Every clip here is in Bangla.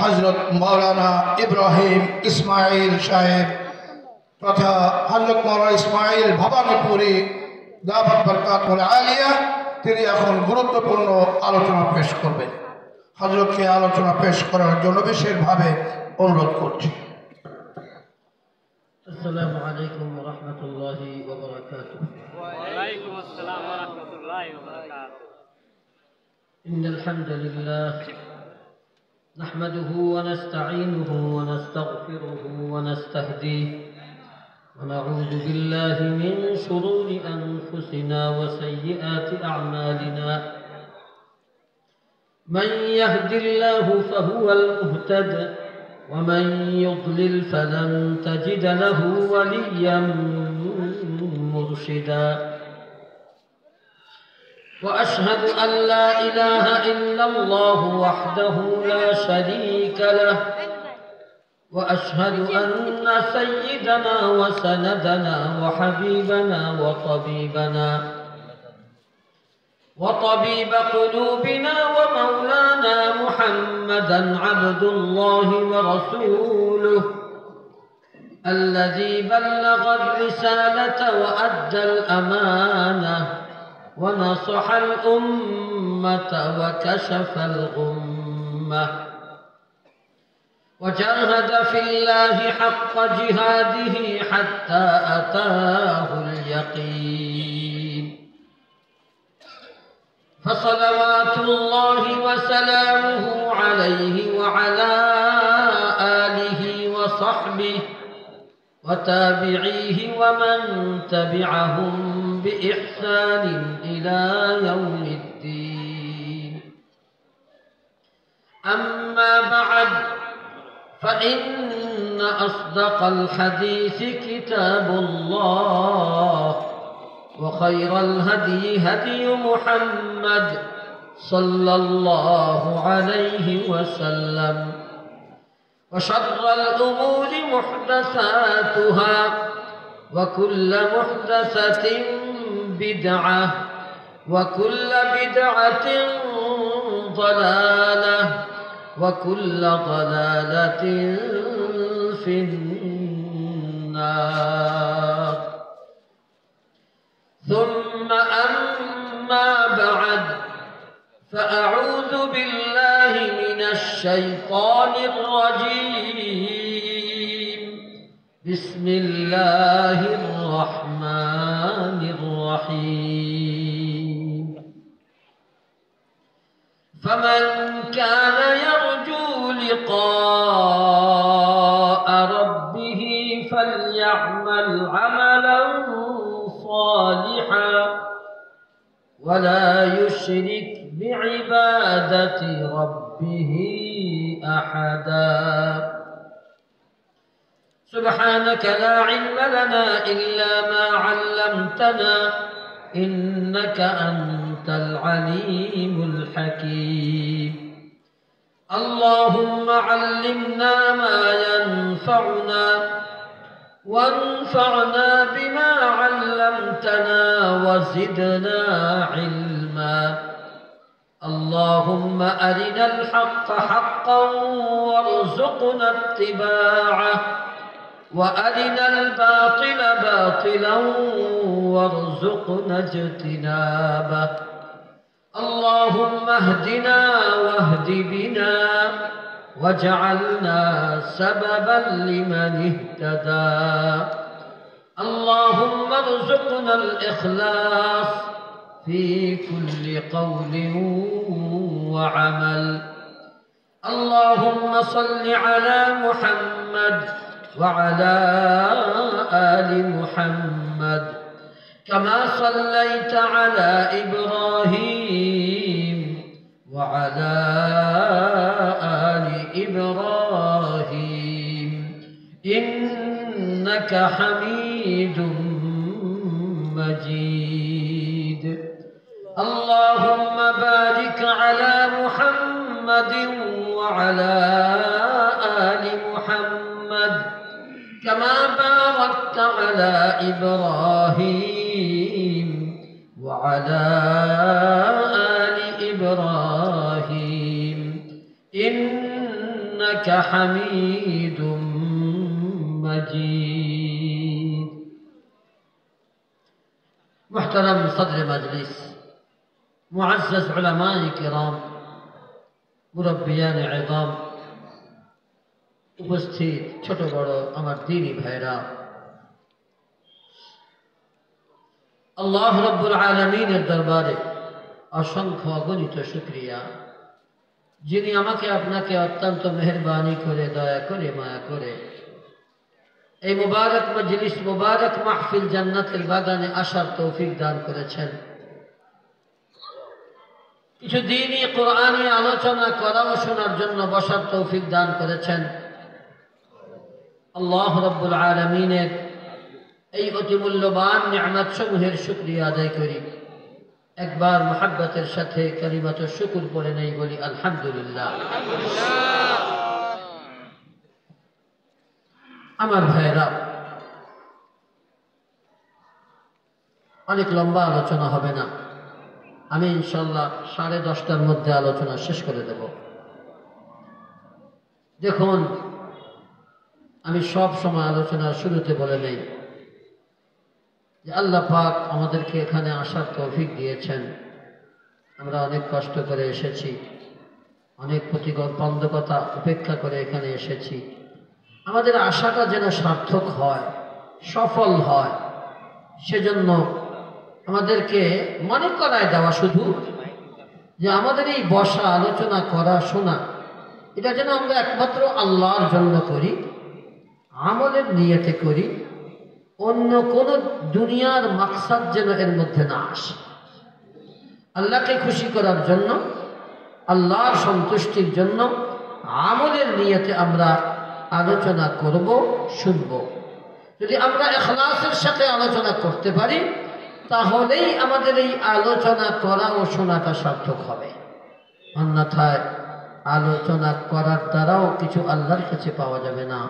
हजरत मौलाना इब्राहिम इस्माइल साहेब तथा हजरत मौलाना इस्माइल भवानीपुरी दावत बरकात आलिया তিনি এখন গুরুত্বপূর্ণ আলোচনা পেশ করবেন। হযরতকে আলোচনা পেশ করার জন্য বিশেষভাবে অনুরোধ করছি। আসসালামু আলাইকুম ওয়া রাহমাতুল্লাহি ওয়া বারাকাতুহু। ওয়া আলাইকুম আসসালাম ওয়া রাহমাতুল্লাহি ওয়া বারাকাতুহু। ইন্নাল হামদুলিল্লাহ নাহমাদুহু ওয়া নাস্তাঈনুহু ওয়া নাস্তাগফিরুহু ওয়া নাস্তাহদিহি ونعوذ بالله من شرور أنفسنا وسيئات أعمالنا من يهد الله فهو المهتد ومن يضلل فلن تجد له وليا مرشدا وأشهد أن لا إله إلا الله وحده لا شريك له وأشهد أن سيدنا وسندنا وحبيبنا وطبيب قلوبنا ومولانا محمدا عبد الله ورسوله الذي بلغ الرسالة وأدى الأمانة ونصح الأمة وكشف الغمة وجاهد في الله حق جهاده حتى أتاه اليقين فصلوات الله وسلامه عليه وعلى آله وصحبه وتابعيه ومن تبعهم بإحسان إلى يوم الدين. أما بعد فإن أصدق الحديث كتاب الله وخير الهدي هدي محمد صلى الله عليه وسلم وشر الأمور محدثاتها وكل محدثة بدعة وكل بدعة ضلالة وكل ضلالة في النار. ثم أما بعد فأعوذ بالله من الشيطان الرجيم. بسم الله الرحمن الرحيم. فمن كان يرجو لقاء ربه فليعمل عملا صالحا ولا يشرك بعبادة ربه أحدا. سبحانك لا علم لنا إلا ما علمتنا إنك أنت العليم الحكيم. اللهم علمنا ما ينفعنا وانفعنا بما علمتنا وزدنا علما. اللهم أرنا الحق حقا وارزقنا اتباعه وأرنا الباطل باطلا وارزقنا اجتنابه. اللهم اهدنا واهد بنا واجعلنا سببا لمن اهتدى. اللهم ارزقنا الإخلاص في كل قول وعمل. اللهم صل على محمد وعلى آل محمد كما صليت على إبراهيم وعلى آل إبراهيم إنك حميد مجيد. اللهم بارك على محمد وعلى آل محمد كما باركت على إبراهيم وعلى آل إبراهيم إنك إنك حميد مجيد. محترم صدر مجلس, معزز علماء کرام, মুরব্বিয়ান ইযাম, উপস্থিত ছোট বড় আমার দ্বীনী ভাইরা, আল্লাহ রাব্বুল আলামিনের দরবারে অসংখ্য অগণিত শুকরিয়া, যিনি আমাকে আপনাকে অত্যন্ত মেহেরবানি করে, দয়া করে, মায়া করে এই মুবারক মজলিস, মুবারক মাহফিল জান্নাতের বাগানে আসার তৌফিক দান করেছেন। কিছু দ্বীনী কোরআনী আলোচনা করা ও শোনার জন্য বসার তৌফিক দান করেছেন। আল্লাহ রাব্বুল আলামিনের এই অতি মূল্যবান নিয়ামত সমূহের শুকরিয়া আদায় করি। একবার মুহাব্বতের সাথে কালিমাত শুকর পড়ে নেই, বলি আলহামদুলিল্লাহ। আমার ভাইরা, অনেক লম্বা আলোচনা হবে না, আমি ইনশাল্লাহ 10:30টার মধ্যে আলোচনা শেষ করে দেব। দেখুন, আমি সব সময় আলোচনার শুরুতে বলে নেই যে আল্লাহ পাক আমাদেরকে এখানে আসার তৌফিক দিয়েছেন। আমরা অনেক কষ্ট করে এসেছি, অনেক প্রতিবন্ধকতা উপেক্ষা করে এখানে এসেছি। আমাদের আশাটা যেন সার্থক হয়, সফল হয়, সেজন্য আমাদেরকে মনে করায় দেওয়া শুধু যে আমাদের এই বসা, আলোচনা করা, শোনা, এটা যেন আমরা একমাত্র আল্লাহর জন্য করি, আমলের নিয়তে করি, অন্য কোন দুনিয়ার মাকসাদ যেন এর মধ্যে না আসে। আল্লাহকে খুশি করার জন্য, আল্লাহর সন্তুষ্টির জন্য আমলের নিয়তে আমরা আলোচনা করব, শুনব। যদি আমরা ইখলাসের সাথে আলোচনা করতে পারি, তাহলেই আমাদের এই আলোচনা করা ও শোনাটা সার্থক হবে। অন্যথায় আলোচনা করার দ্বারাও কিছু আল্লাহর কাছে পাওয়া যাবে না,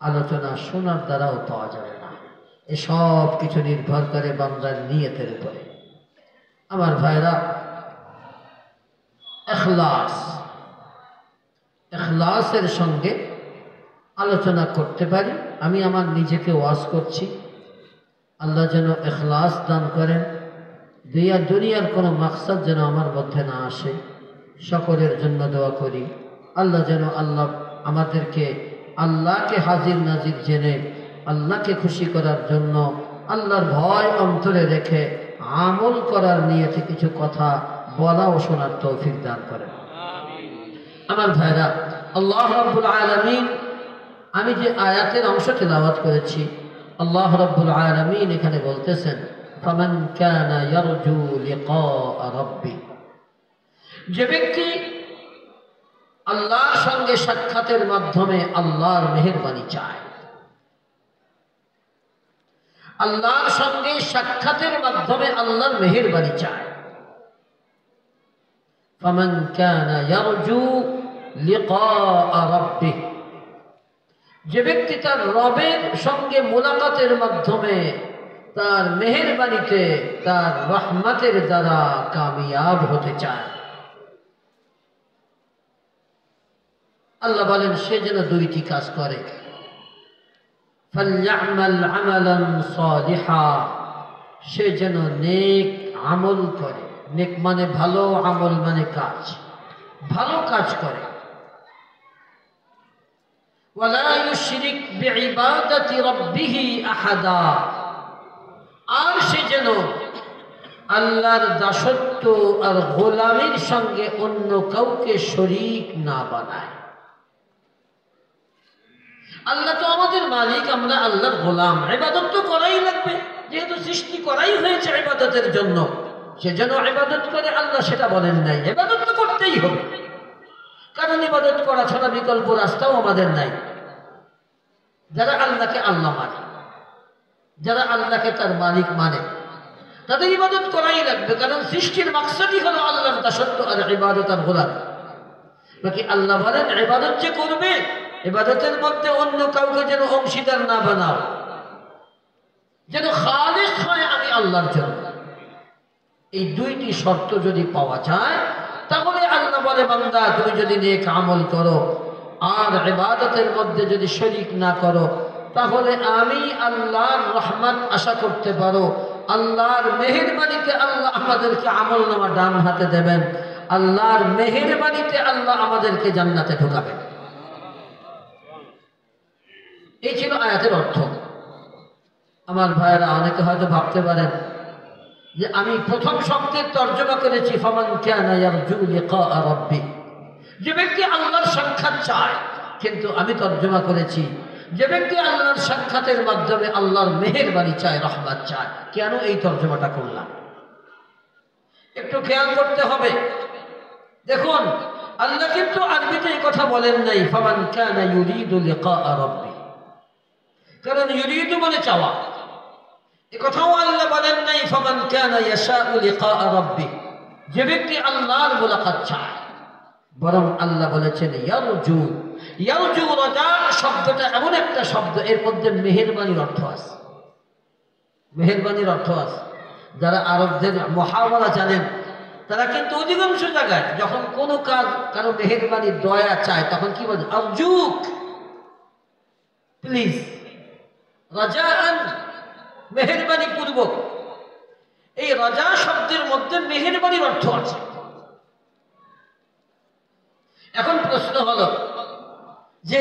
আলোচনা শোনার দ্বারাও পাওয়া যাবে না। এসব কিছু নির্ভর করে বান্দার নিয়তের উপরে। আমার ভাইরা, ইখলাসের সঙ্গে আলোচনা করতে পারি। আমি আমার নিজেকে ওয়াজ করছি, আল্লাহ যেন ইখলাস দান করেন, দুনিয়ার কোনো মাকসাদ যেন আমার মধ্যে না আসে। সকলের জন্য দোয়া করি, আল্লাহ যেন আমাদেরকে আল্লাহকে হাজির নাজির জেনে, আল্লাহকে খুশি করার জন্য, আল্লাহর ভয় অন্তরে রেখে আমল করার নিয়তে কিছু কথা বলা ও শোনার তৌফিক দান করেন। আমার ভাইরা, আল্লাহ রাব্বুল আলামিন, আমি যে আয়াতের অংশ তেলাওয়াত করেছি, আল্লাহ রাব্বুল আলামিন এখানে বলতেছেন, ফামান কানা ইয়ারজু লিকা রাব্বি, যে ব্যক্তি আল্লাহর সঙ্গে সাক্ষাতের মাধ্যমে আল্লাহর মেহেরবানি চায়, আল্লাহর সঙ্গে সাক্ষাতের মাধ্যমে আল্লাহর মেহেরবানি চায়, ফামান কানা ইয়ারজু লিকা রাব্বি, যে ব্যক্তি তার রবের সঙ্গে মুলাকাতের মাধ্যমে তার মেহেরবানিতে, তার রহমতের দ্বারা কামিয়াব হতে চায়, আল্লাহ বলেন সে যেন দুইটি কাজ করে। ফালইআমাল আমালান সালিহা, সে যেন নেক আমল করে। নেক মানে ভালো, আমল মানে কাজ, ভালো কাজ করে। ওয়ালা ইউশরিক বিইবাদাতি রাব্বিহি আহাদা, আর সে যেন আল্লাহর দাসত্ব আর গোলামির সঙ্গে অন্য কাউকে শরীক না বানায়। আল্লাহ তো আমাদের মালিক, আমরা আল্লাহর গোলাম। ইবাদত তো করাই লাগবে, যেহেতু সৃষ্টি করাই হয়েছে ইবাদতের জন্য, সেজন্য ইবাদত করে। আল্লাহ সেটা বলেন নাই, ইবাদত তো করতেই হবে, কারণ ইবাদত করা ছাড়া বিকল্প রাস্তাও আমাদের নাই। যারা আল্লাহকে আল্লাহ মানে, যারা আল্লাহকে তার মালিক মানে, তাদের ইবাদত করাই লাগবে, কারণ সৃষ্টির মাকসাদই হলো আল্লাহর দাসত্ব আর ইবাদত আর গোলাম। বাকি আল্লাহ বলেন ইবাদত যে করবে, ইবাদতের মধ্যে অন্য কাউকে যেন অংশীদার না বানাও, যেন খালিস হয় আমি আল্লাহর জন্য। এই দুইটি শর্ত যদি পাওয়া যায়, তাহলে আল্লাহ বলে বান্দা তুমি যদি নেক আমল করো, আর ইবাদতের মধ্যে যদি শরীক না করো, তাহলে আমি আল্লাহর রহমত আশা করতে পারো। আল্লাহর মেহেরবানিতে আল্লাহ আমাদেরকে আমলনামা ডান হাতে দেবেন, আল্লাহর মেহেরবানিতে আল্লাহ আমাদেরকে জান্নাতে ঢোকাবেন। এই ছিল আয়াতের অর্থ। আমার ভাইয়েরা, অনেকে হয়তো ভাবতে পারেন যে আমি প্রথম শব্দের তর্জমা করেছি ফামান কানা ইয়ারজু লিকা রাব্বি, যে ব্যক্তি আল্লাহর সাক্ষাৎ চায়, কিন্তু আমি তর্জমা করেছি যে ব্যক্তি আল্লাহর সাক্ষাতের মাধ্যমে আল্লাহর মেহেরবানি চায়, রহমত চায়। কেন এই তর্জমাটা করলাম একটু খেয়াল করতে হবে। দেখুন, আল্লাহ কিন্তু আরবিতে এই কথা বলেন নাই ফামান কানা ইউরিদু লিকা রাব্বি, কারণ ইউরিদু মানে চাওয়া। এই কথাও আল্লাহ বলেন নাই ফামান কানা ইয়াশাউ লিকা রাব্বি, যে ব্যক্তি আল্লাহর মুলাকাত চায়। বরং আল্লাহ বলেছেন ইয়ারজু। ইয়ারজু, রাজা শব্দটা এমন একটা শব্দ, এর মধ্যে মেহেরবানির অর্থ আছে। মেহেরবানির অর্থ আছে। যারা আরবদের মুহাওয়ারা জানেন, তারা কিন্তু অধিকাংশ জায়গায় যখন কোনো কাজ কারো মেহেরবানি দয়া চায়, তখন কি বলে? আরজুক, প্লিজ, রাজাআন, মেহেরবানি পূর্বক। এই রাজা শব্দের মধ্যে মেহেরবানির অর্থ আছে। এখন প্রশ্ন হলো যে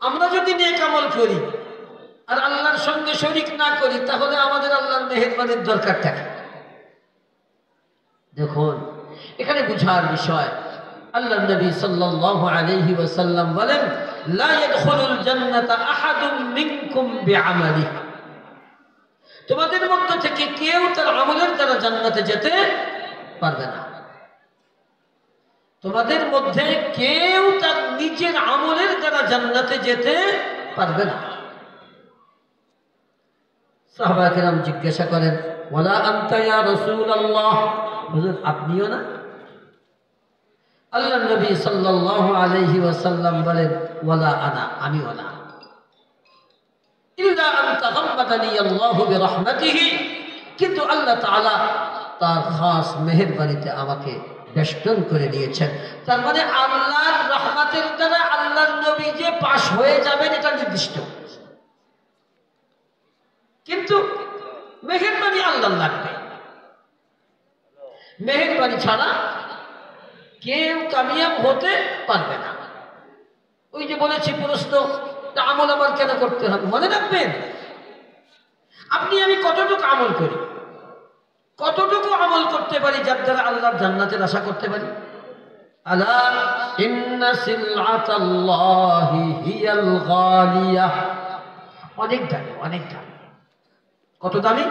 আমরা যদি নেক আমল করি আর আল্লাহর সঙ্গে শরীক না করি, তাহলে আমাদের আল্লাহর মেহেরবানির দরকার থাকে। দেখুন, এখানে বুঝার বিষয়। আল্লাহ নবী সাল্লাল্লাহু আলাইহি ওয়াসাল্লাম বলেন, লা ইয়াদখুলুল জান্নাতা আহাদুম মিনকুম বিআমালিহি, তোমাদের মধ্য থেকে কেউ তার আমলের দ্বারা জান্নাতে যেতে পারবে না। তোমাদের মধ্যে কেউ তার নিজের আমলের দ্বারা জান্নাতে যেতে পারবে না। সাহাবা কেরাম জিজ্ঞাসা করেন, ওয়ালা আনতা ইয়া রাসূলুল্লাহ, হুজুর আপনিও না? আল্লাহ নবী সাল্লাল্লাহু আলাইহি ওয়াসাল্লাম বলেন, ওয়ালা আনা, আমিও না। ইল্লা আন তাগাম্মাদানি আল্লাহু বিরহমাতিহি, কিন্তু আল্লাহ তাআলা তার খাস মেহেরবানিতে আমাকে বেষ্টন করে নিয়েছেন। তার মানে আল্লাহর রহমতের দ্বারা আল্লাহর নবী যে পাশ হয়ে যাবেন এটা নির্দিষ্ট, কিন্তু মেহেরবানি আল্লাহর লাগবে। মেহেরবানি ছাড়া কেউ কামিয়াব হতে পারবে না। ওই যে বলেছি প্রশ্ন, আমল আবার কেন করতে হবে? মনে রাখবেন, আপনি আমি কতটুকু আমল করি, কতটুকু আমল করতে পারি যার দ্বারা আল্লাহর জান্নাতের আশা করতে পারি? আলা ইন্না সিলআতাল্লাহি হিয়াল গালিয়াহ, অনেক দামি, অনেক দামি। কত দামি?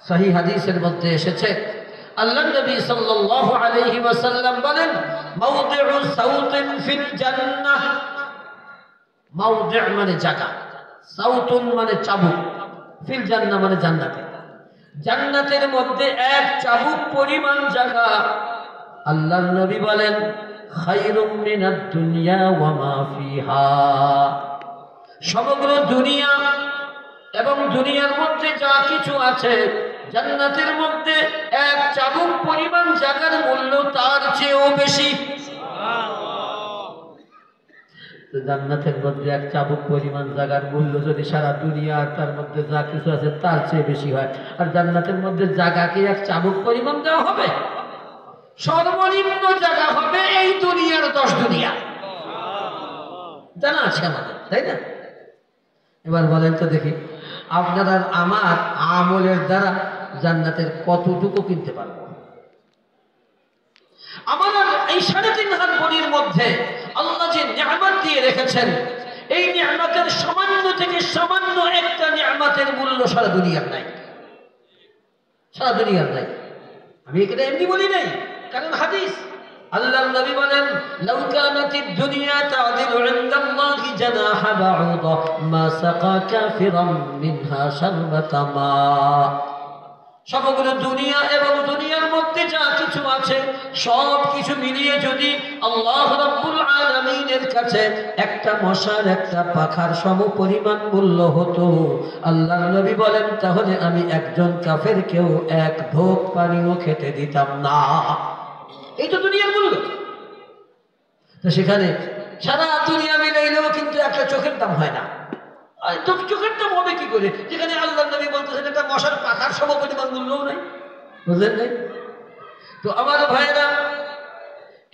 সহিহ হাদিসের মধ্যে এসেছে, আল্লাহ নবী সাল্লাল্লাহু আলাইহি ওয়াসাল্লাম বলেন, মাওদিউ সাউতিন ফিল জান্নাহ, মাওদি' মানে জায়গা, সাউতুন মানে চাবুক, ফিল জান্নাহ মানে জান্নাতে। জান্নাতের মধ্যে এক চাবুক পরিমাণ জায়গা। আল্লাহর নবী বলেন, খায়রুম মিনাদ দুনিয়া ওয়া মা ফিহা, সমগ্র দুনিয়া এবং দুনিয়ার মধ্যে যা কিছু আছে, জান্নাতের মধ্যে এক চাবুক পরিমাণ জায়গার মূল্য তার চেয়েও বেশি। জান্নাতের মধ্যে এক চাবুক পরিমাণ জায়গার মূল্য যদি সারা দুনিয়া আর তার মধ্যে যা কিছু আছে তার চেয়ে বেশি হয়, আর জান্নাতের মধ্যে জায়গাকে এক চাবুক পরিমাণ দেওয়া হবে? সর্বনিম্ন জায়গা হবে এই দুনিয়ার 10 দুনিয়া। জানা আছে আমাদের, তাই না? এবার বলেন তো দেখি, আপনার আর আমার আমলের দ্বারা জান্নাতের কতটুকু কিনতে পারবো? আমার এই 3.5 হাত বডির মধ্যে আল্লাহ যে নিয়ামত দিয়ে রেখেছেন, এই নিয়ামতের সামান্য থেকে সামান্য একটা নিয়ামতের মূল্য সারা দুনিয়ার নাই, সারা দুনিয়ার নাই। আমি এটা এমনি বলি নাই, কারণ হাদিস। আল্লাহর নবী বলেন, লাউ কানাতিদ দুনিয়া তা'দিলু ইনদাল্লাহি জানাহা বা'উদা মা সাকা কাফিরাম মিনহা শারবাতা মা, সমগ্র দুনিয়া এবং দুনিয়ার মধ্যে যা কিছু আছে সব কিছু মিলিয়ে যদি আল্লাহ রাব্বুল আলামিনের কাছে একটা মশার একটা পাখার সম পরিমাণ মূল্য হতো, আল্লাহর নবী বলেন, তাহলে আমি একজন কাফেরকেও এক ঢোক পানিও খেতে দিতাম না। এই তো দুনিয়ার মূল্য। তো সেখানে সারা দুনিয়া মিলাইলেও কিন্তু একটা চোখের দাম হয় না। তো চোখের দাম হবে কি করে, যেখানে আল্লাহ নবী বলতেছেন একটা মশার পাখার সমপরিমাণ মূল্যও নাই, বুঝলেন নাই? তো আমার ভাইরা,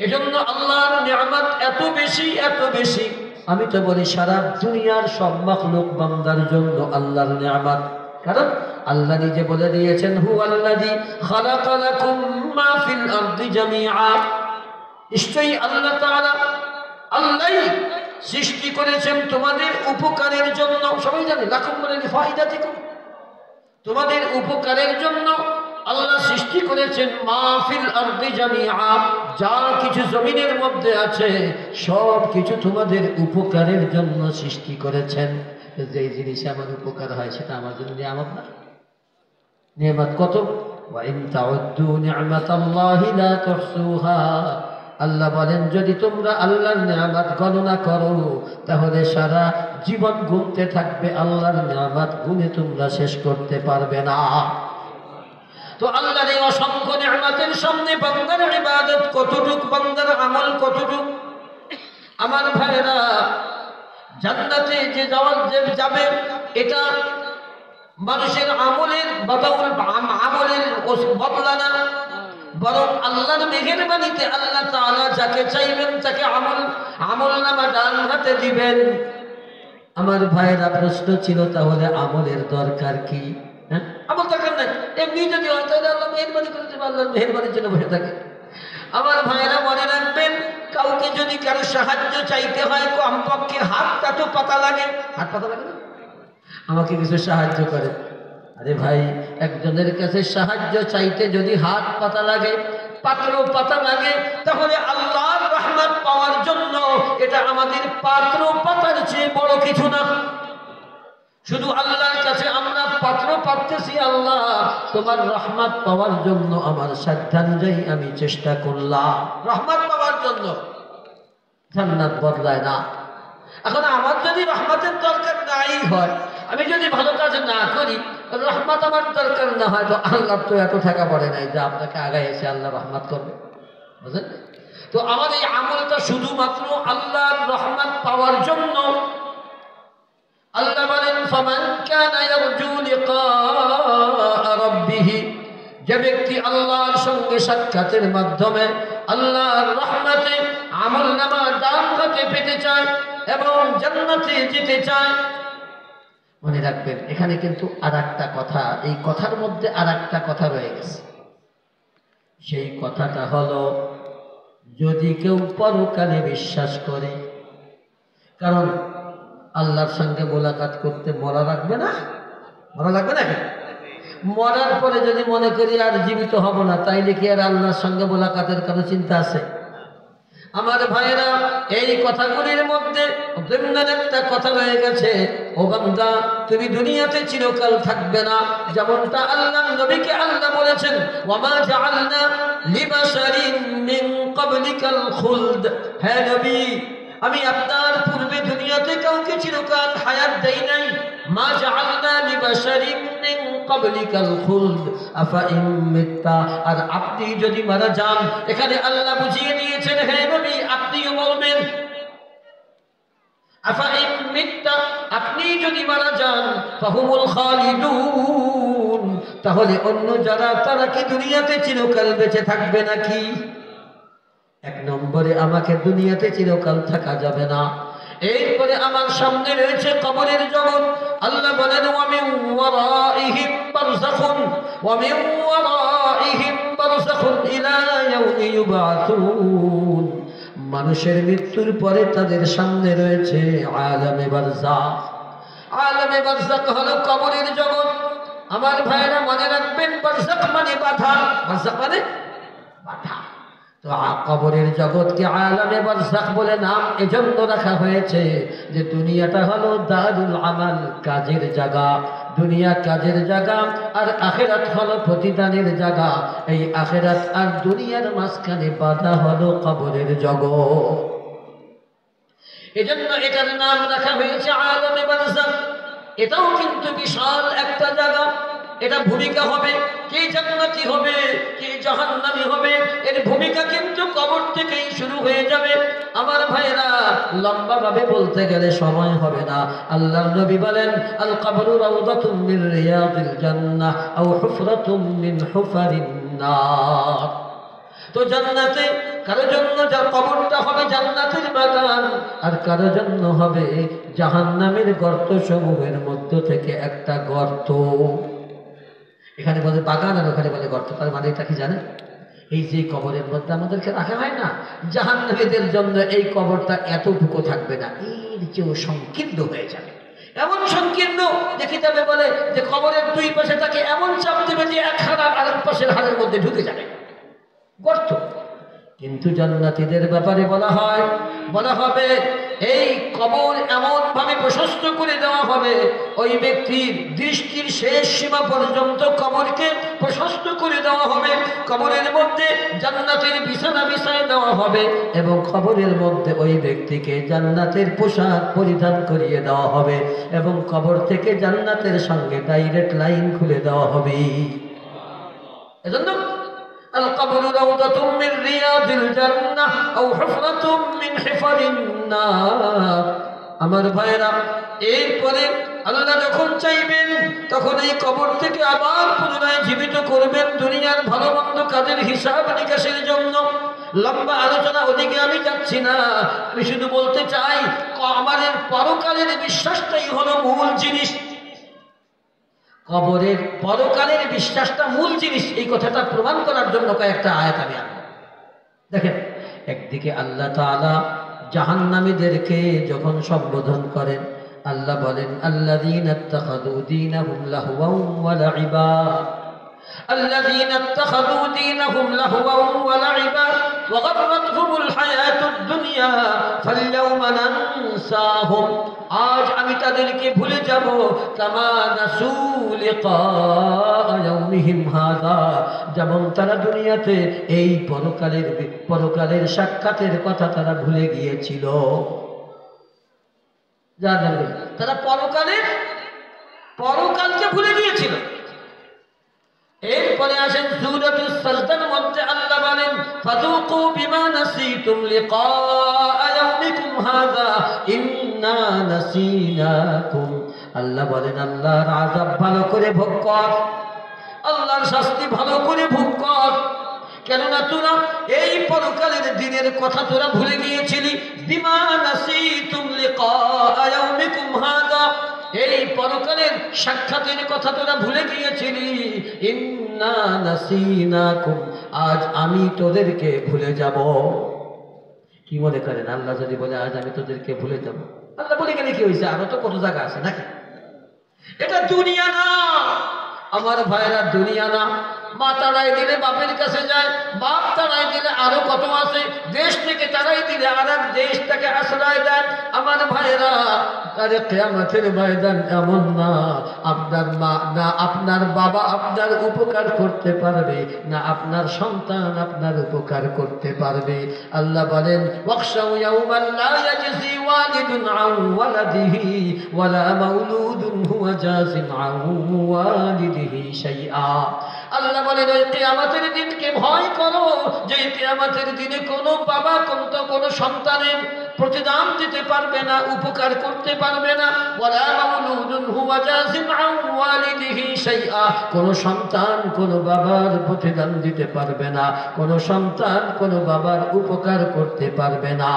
এজন্য আল্লাহর নিয়ামত এত বেশি, এত বেশি। আমি তো বলি সারা দুনিয়ার সব মাখলুক বান্দার জন্য আল্লাহর নিয়ামত। কারণ আল্লাহ নিজে বলে দিয়েছেন, হুয়াল্লাযী খালাকা লাকুম মা ফিল আরদি জামিআ। নিশ্চয়ই আল্লাহ তাআলা, আল্লাহই সৃষ্টি করেছেন তোমাদের উপকারের জন্য। সবাই জানে লাকুম মানে লিফাইদাতিকুম, তোমাদের উপকারের জন্য আল্লাহ সৃষ্টি করেছেন মা ফিল আরদি জামিআ, যা কিছু জমিনের মধ্যে আছে সব কিছু তোমাদের উপকারের জন্য সৃষ্টি করেছেন। যে জিনিসে আমার উপকার হয় সেটা আমার জন্য নিয়ামত না? নিয়ামত কত! ওয়া ইন তাউদ্দু নি'মাতাল্লাহি লা তুহসুহা। আল্লাহ বলেন, যদি তোমরা আল্লাহর নিয়ামত গণনা করো তাহলে সারা জীবন গুনতে থাকবে, আল্লাহর নিয়ামত গুনে তোমরা শেষ করতে পারবে না। তো আল্লাহর এই অসংখ্য নিয়ামতের সামনে বান্দার ইবাদত কতটুক, বান্দার আমল কতটুক? আমার ভাইরা, জান্নাতে যে যাবে এটা মানুষের আমলের বদলা না, বরং আল্লাহর মেহেরবানিতে আল্লাহ তাআলা যাকে চাইবেন তাকে আমলনামা ডান হাতে দিবেন। আমার ভাইরা, প্রশ্ন ছিল তাহলে আমলের দরকার কি? আমল দরকার নাই, এমনি যদি হয় তাহলে আল্লাহ মেহেরবানি করে দেবে, আল্লাহর মেহেরবানির জন্য বসে থাকে। আমার ভাইরা মনে রাখবেন, কাউকে যদি কারো সাহায্য চাইতে হয় কমপক্ষে হাতটা তো পাতা লাগে। হাত পাতা লাগে না? আমাকে কিছু সাহায্য করে, আরে ভাই, একজনের কাছে সাহায্য চাইতে যদি হাত পাতা লাগে, পাত্র পাতা লাগে, তাহলে আল্লাহর রহমত পাওয়ার জন্য এটা আমাদের পাত্র পাতার চেয়ে বড় কিছু না। শুধু আল্লাহর কাছে আমরা পাত্র পাচ্ছি, আল্লাহ তোমার রহমত পাওয়ার জন্য আমার সাধ্যানুযায়ী আমি চেষ্টা করলাম রহমত পাওয়ার জন্য। জান্নাত বদলায় না। এখন আমার যদি রহমতের দরকার নাই হয়, আমি যদি ভালো কাজ না করি, রহমত আমার দরকার না হয়, তো আল্লাহ তো এত টাকা পড়ে নাই যে আপনাকে আগায় এসে আল্লাহ রহমত করবে, বুঝলেন? তো আমার এই আমলটা শুধুমাত্র আল্লাহর রহমত পাওয়ার জন্য। আল্লাহ বলেন, ফামান কানা ইয়ারজু লিকা রাব্বিহ, যে ব্যক্তি আল্লাহর সঙ্গে সাক্ষাতের মাধ্যমে আল্লাহর রহমতে আমলনামা ডান হাতে পেতে চায় এবং জান্নাতে যেতে চায়। মনে রাখবেন, এখানে কিন্তু আরেকটা কথা, এই কথার মধ্যে আরেকটা কথা রয়ে গেছে। সেই কথাটা হলো, যদি কেউ পরকালে বিশ্বাস করে, কারণ আল্লাহর সঙ্গে মোলাকাত করতে মরা লাগবে না? মরা লাগবে নাকি? মরার পরে যদি মনে করি আর জীবিত হব না, তাইলে কি আর আল্লাহর সঙ্গে মোলাকাতের কোনো চিন্তা আছে? আমার ভাইরা, এই কথাগুলির মধ্যে একটা কথা রয়ে গেছে, ও বান্দা, তুমি দুনিয়াতে চিরকাল থাকবে না। যেমনটা আল্লাহর নবীকে আল্লাহ বলেছেন, ওয়ামা জাআলনা লিবাশারিন মিন ক্বাবলিকাল খুলদ। হে নবী, আমি আপনার পূর্বে দুনিয়াতে কাউকে চিরকাল হায়াত দেই নাই। মা জাআলনা লিবাশারিন মিন ক্বাবলিকাল খুলদ আফা ইন মিত্তা। আর আপনি যদি মারা যান, এখানে আল্লাহ বুঝিয়ে দিয়েছেন, হে নবী, আপনিও বলবেন আফা ইন মিত্তা, আপনি যদি মারা যান, ফাহুমুল খালিদুন, তাহলে অন্য যারা, তারা কি দুনিয়াতে চিরকাল বেঁচে থাকবে নাকি? এক নম্বরে আমাকে দুনিয়াতে চিরকাল থাকা যাবে না। এরপরে আমার সামনে রয়েছে কবরের জগৎ। আল্লাহ বলেন, ওয়া মিন ওয়ারাইহিম বারযাখুন ওয়া মিন ওয়ারাইহিম বারযাখুন ইলা ইয়াউমি ইউবআসুন। মানুষের মৃত্যুর পরে তাদের সামনে রয়েছে আলামে বারযাখ। আলামে বারযাখ হলো কবরের জগৎ। আমার ভাইরা মনে রাখবেন, বারযাখ মানে বাধা, বারযাখ মানে বাধা। তো কবরের জগৎকে আলামে বারযাখ বলে নাম এজন্য রাখা হয়েছে যে দুনিয়াটা হলো দারুল আমাল, কাজের জায়গা। দুনিয়া কাজের জায়গা, আর আখিরাত হলো প্রতিদানের জায়গা। এই আখিরাত আর দুনিয়ার মাঝখানে বাধা হলো কবরের জগৎ। এজন্য এটার নাম রাখা হয়েছে আলামে বারযাখ। এটাও কিন্তু বিশাল একটা জায়গা। এটা ভূমিকা হবে, কে জান্নাতি হবে কে জাহান্নামী হবে, এর ভূমিকা কিন্তু কবর থেকেই শুরু হয়ে যাবে। আমার ভাইরা, লম্বা ভাবে বলতে গেলে সময় হবে না। আল্লাহর নবী বলেন, আল কবরু রাউদাতুম মিন রিয়াদিল জান্নাহ আও হুফরাতুম মিন হুফারিন নার। তো জান্নাতে কারো জন্য যার কবরটা হবে জান্নাতের বাগান, আর কারো জন্য হবে জাহান্নামের গর্ত সমূহের মধ্য থেকে একটা গর্ত। এখানে বলে বাগান আর ওখানে বলে গর্ত, তার মানে এটা কি জানেন? এই যে কবরের মধ্যে আমাদেরকে রাখা হয় না, জাহান্নামীদের জন্য এই কবরটা এতটুকু থাকবে না, এর চেয়েও সংকীর্ণ হয়ে যাবে। এমন সংকীর্ণ যে কিতাবে বলে যে কবরের দুই পাশে তাকে এমন চাপ দেবে যে এক হাড় আরেক পাশের হাড়ের মধ্যে ঢুকে যাবে, গর্ত। কিন্তু জান্নাতীদের ব্যাপারে বলা হবে এই কবর এমন ভাবে প্রশস্ত করে দেওয়া হবে, ওই ব্যক্তির দৃষ্টির শেষ সীমা পর্যন্ত কবরকে প্রশস্ত করে দেওয়া হবে। কবরের মধ্যে জান্নাতের বিছানা বিছায় দেওয়া হবে এবং কবরের মধ্যে ওই ব্যক্তিকে জান্নাতের পোশাক পরিধান করিয়ে দেওয়া হবে এবং কবর থেকে জান্নাতের সঙ্গে ডাইরেক্ট লাইন খুলে দেওয়া হবে। এজন্য আল কবরু রাউদাতুম মিন রিয়াদিল জান্নাহ আও হুফরাতুম মিন হুফারিন নার। আমার ভাইরা, এরপরে আল্লাহ যখন চাইবেন তখন এই কবর থেকে আবার পুনরায় জীবিত করবেন দুনিয়ার ভালো মন্দ কাজের হিসাব নিকাশের জন্য। লম্বা আলোচনা ওদিকে আমি যাচ্ছি না, আমি শুধু বলতে চাই আমাদের পরকালের বিশ্বাসটাই হলো মূল জিনিস। কবরের পরকালের বিশ্বাসটা মূল জিনিস, এই কথাটা প্রমাণ করার জন্য কয়েকটা আয়াত আমি আনব। দেখেন, একদিকে আল্লাহ তাআলা জাহান্নামীদেরকে যখন সম্বোধন করেন, আল্লাহ বলেন আল্লাযীনা ইত্তাখাযু দীনাহুম লাহওয়ান ওয়া লাইবা, আল্লাযীনা ইত্তাখাযু দীনাহুম লাহওয়ান ওয়া লাইবা ওয়া গাররাতহুমুল হায়াতুদ দুনিয়া ফাল্যাওমা নানসাহুম। আজ আমি তাদেরকে ভুলে যাব, কামা নাসু লিকা ইয়াউমিহিম হাযা, যেমন তারা দুনিয়াতে এই পরকালের সাক্ষাতের কথা তারা ভুলে গিয়েছিল। জানেন, তারা পরকালকে ভুলে গিয়েছিল। এরপরে আসেন সূরাতুস সাজদার মধ্যে আল্লাহ বলেন ফাযুকু বিমা নাসিতুম লিকা ইয়াউমিকুম হাযা ইন্না নাসিনাকুম। আল্লাহ বলেন আল্লাহর আযাব ভালো করে ভোগ কর, আল্লাহর শাস্তি ভালো করে ভোগ কর, কেননা তোরা এই পরকালের দিনের কথা তোরা ভুলে গিয়েছিলি। বিমা নাসিতুম লিকা ইয়াউমিকুম হাযা, এই পরকালের সাক্ষাতের কথা তোরা ভুলে গিয়েছিলি। ইন্না নাসিনাকুম, আজ আমি তোদেরকে ভুলে যাব। কি মনে করেন আল্লাহ যদি বলে আজ আমি তোদেরকে ভুলে যাব, আল্লাহ বলে গেলে কি হয়েছে? আরো তো কোনো জায়গা আছে নাকি? এটা দুনিয়া না আমার ভাইরা, দুনিয়া না। মা তাড়াই দিলে বাপের কাছে যায়, বাপ তাড়াই দিলে আরো কত আছে, দেশ থেকে তাড়াই দিলে আর এক দেশ থেকে আশ্রয় দেন। আমার ভাইরা, আরে কিয়ামতের ময়দান এমন না আপনার মা না আপনার বাবা আপনার উপকার করতে পারবে, না আপনার সন্তান আপনার উপকার করতে পারবে। আল্লাহ বলেন ওয়াখশাউ ইয়াওমান লা ইয়াজজি ওয়ালিদুন আন ওয়ালাদিহি ওয়ালা মাউলুদুন হুয়া জাযিন আন ওয়ালিদিহি শাইআ। আল্লাহ বলেন ওই কিয়ামতের দিনকে ভয় করো, যে কিয়ামতের দিনে কোনো বাবা কোনো সন্তানের প্রতিদান দিতে পারবে না, উপকার করতে পারবে না। ওয়ালা মাউলুদুন হুয়া জাযিন আন ওয়ালিদিহি শাইআ, কোনো সন্তান কোনো বাবার প্রতিদান দিতে পারবে না, কোনো সন্তান কোনো বাবার উপকার করতে পারবে না।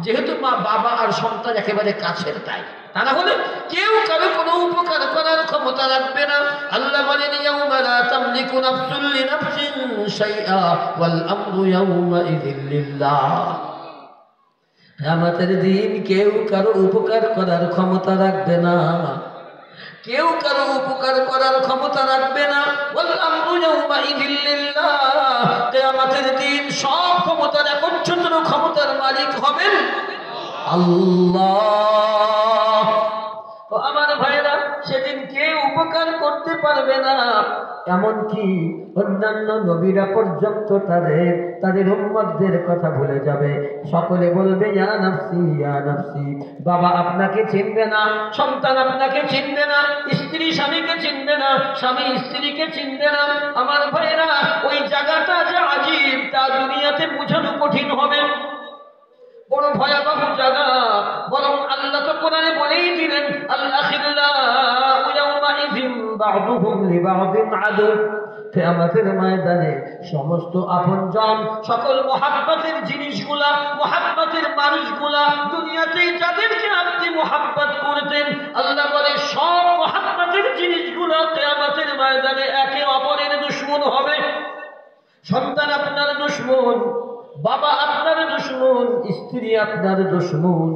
যেহেতু মা বাবা আর সন্তান একেবারে কাছের, তাই তা না হলে কেউ কারো কোনো উপকার করার ক্ষমতা রাখবে না। আল্লাহ বলেন ইয়াউমা লা তামলিকু নাফসুন লিনাফসিন শাইআ ওয়াল আমরু ইয়াউমাইযিন লিল্লাহ। কিয়ামতের দিন কেউ কারো উপকার করার ক্ষমতা রাখবে না, কেউ কারো উপকার করার ক্ষমতা রাখবে না। ওয়াল আমরু ইয়াউমাইযিন লিল্লাহ, কিয়ামতের দিন সব ক্ষমতার একচ্ছত্র ক্ষমতার মালিক হবেন আল্লাহ। তো আমার ভাইরা, সেদিন কেউ উপকার করতে পারবে না, এমনকি অন্যান্য নবীরা পর্যন্ত তাদের উম্মতদের কথা ভুলে যাবে। সকলে বলবে ইয়া নাফসি ইয়া নাফসি। বাবা আপনাকে চিনবে না, সন্তান আপনাকে চিনবে না, স্ত্রী স্বামীকে চিনবে না, স্বামী স্ত্রীকে চিনবে না। আমার ভাইরা, ওই জায়গাটা যে আজীব তা দুনিয়াতে বোঝানো কঠিন হবে, বড় ভয়াবহ জায়গা। বা'দুহুম লিবা'দিন আদু। কিয়ামতের ময়দানে সমস্ত আপনজন, সকল মুহাব্বতের জিনিসগুলা, মুহাব্বতের মানুষগুলা, দুনিয়াতে যাদেরকে আপনি মুহাব্বত করতেন, আল্লাহ বলে সব মুহাব্বতের জিনিসগুলা কিয়ামতের ময়দানে একে অপরের দুশমন হবে। সন্তান আপনার দুশমন, বাবা আপনার দুশমন, স্ত্রী আপনার দুশমন,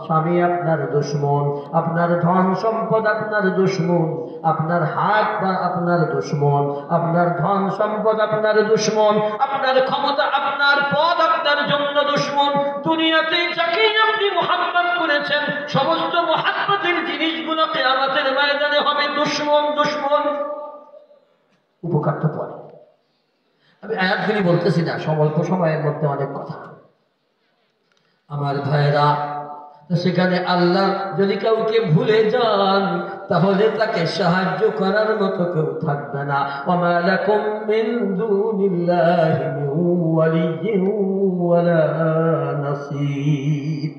স্বামী আপনার দুশমন, আপনার ধন সম্পদ আপনার দুশমন, আপনার হাত বা আপনার দুশমন, আপনার ধন সম্পদ আপনার দুশমন, আপনার ক্ষমতা, আপনার পদ আপনার জন্য দুশমন। দুনিয়াতে যাকেই আপনি মুহাব্বত করেছেন সমস্ত মুহাব্বতের জিনিসগুলো কিয়ামতের ময়দানে হবে দুশমন। দুশমন উপকারটা পড়ে। আমি আয়াতগুলি বলতেছি না, অল্প সময়ের মধ্যে অনেক কথা। আমার ভাইরা, সেখানে আল্লাহ যদি কাউকে ভুলে যান তাহলে তাকে সাহায্য করার মতো কেউ থাকবে না। ওয়া লাকুম মিন দুনিল্লাহি মিন ওয়ালিয়্যিন ওয়ালা নাসীর।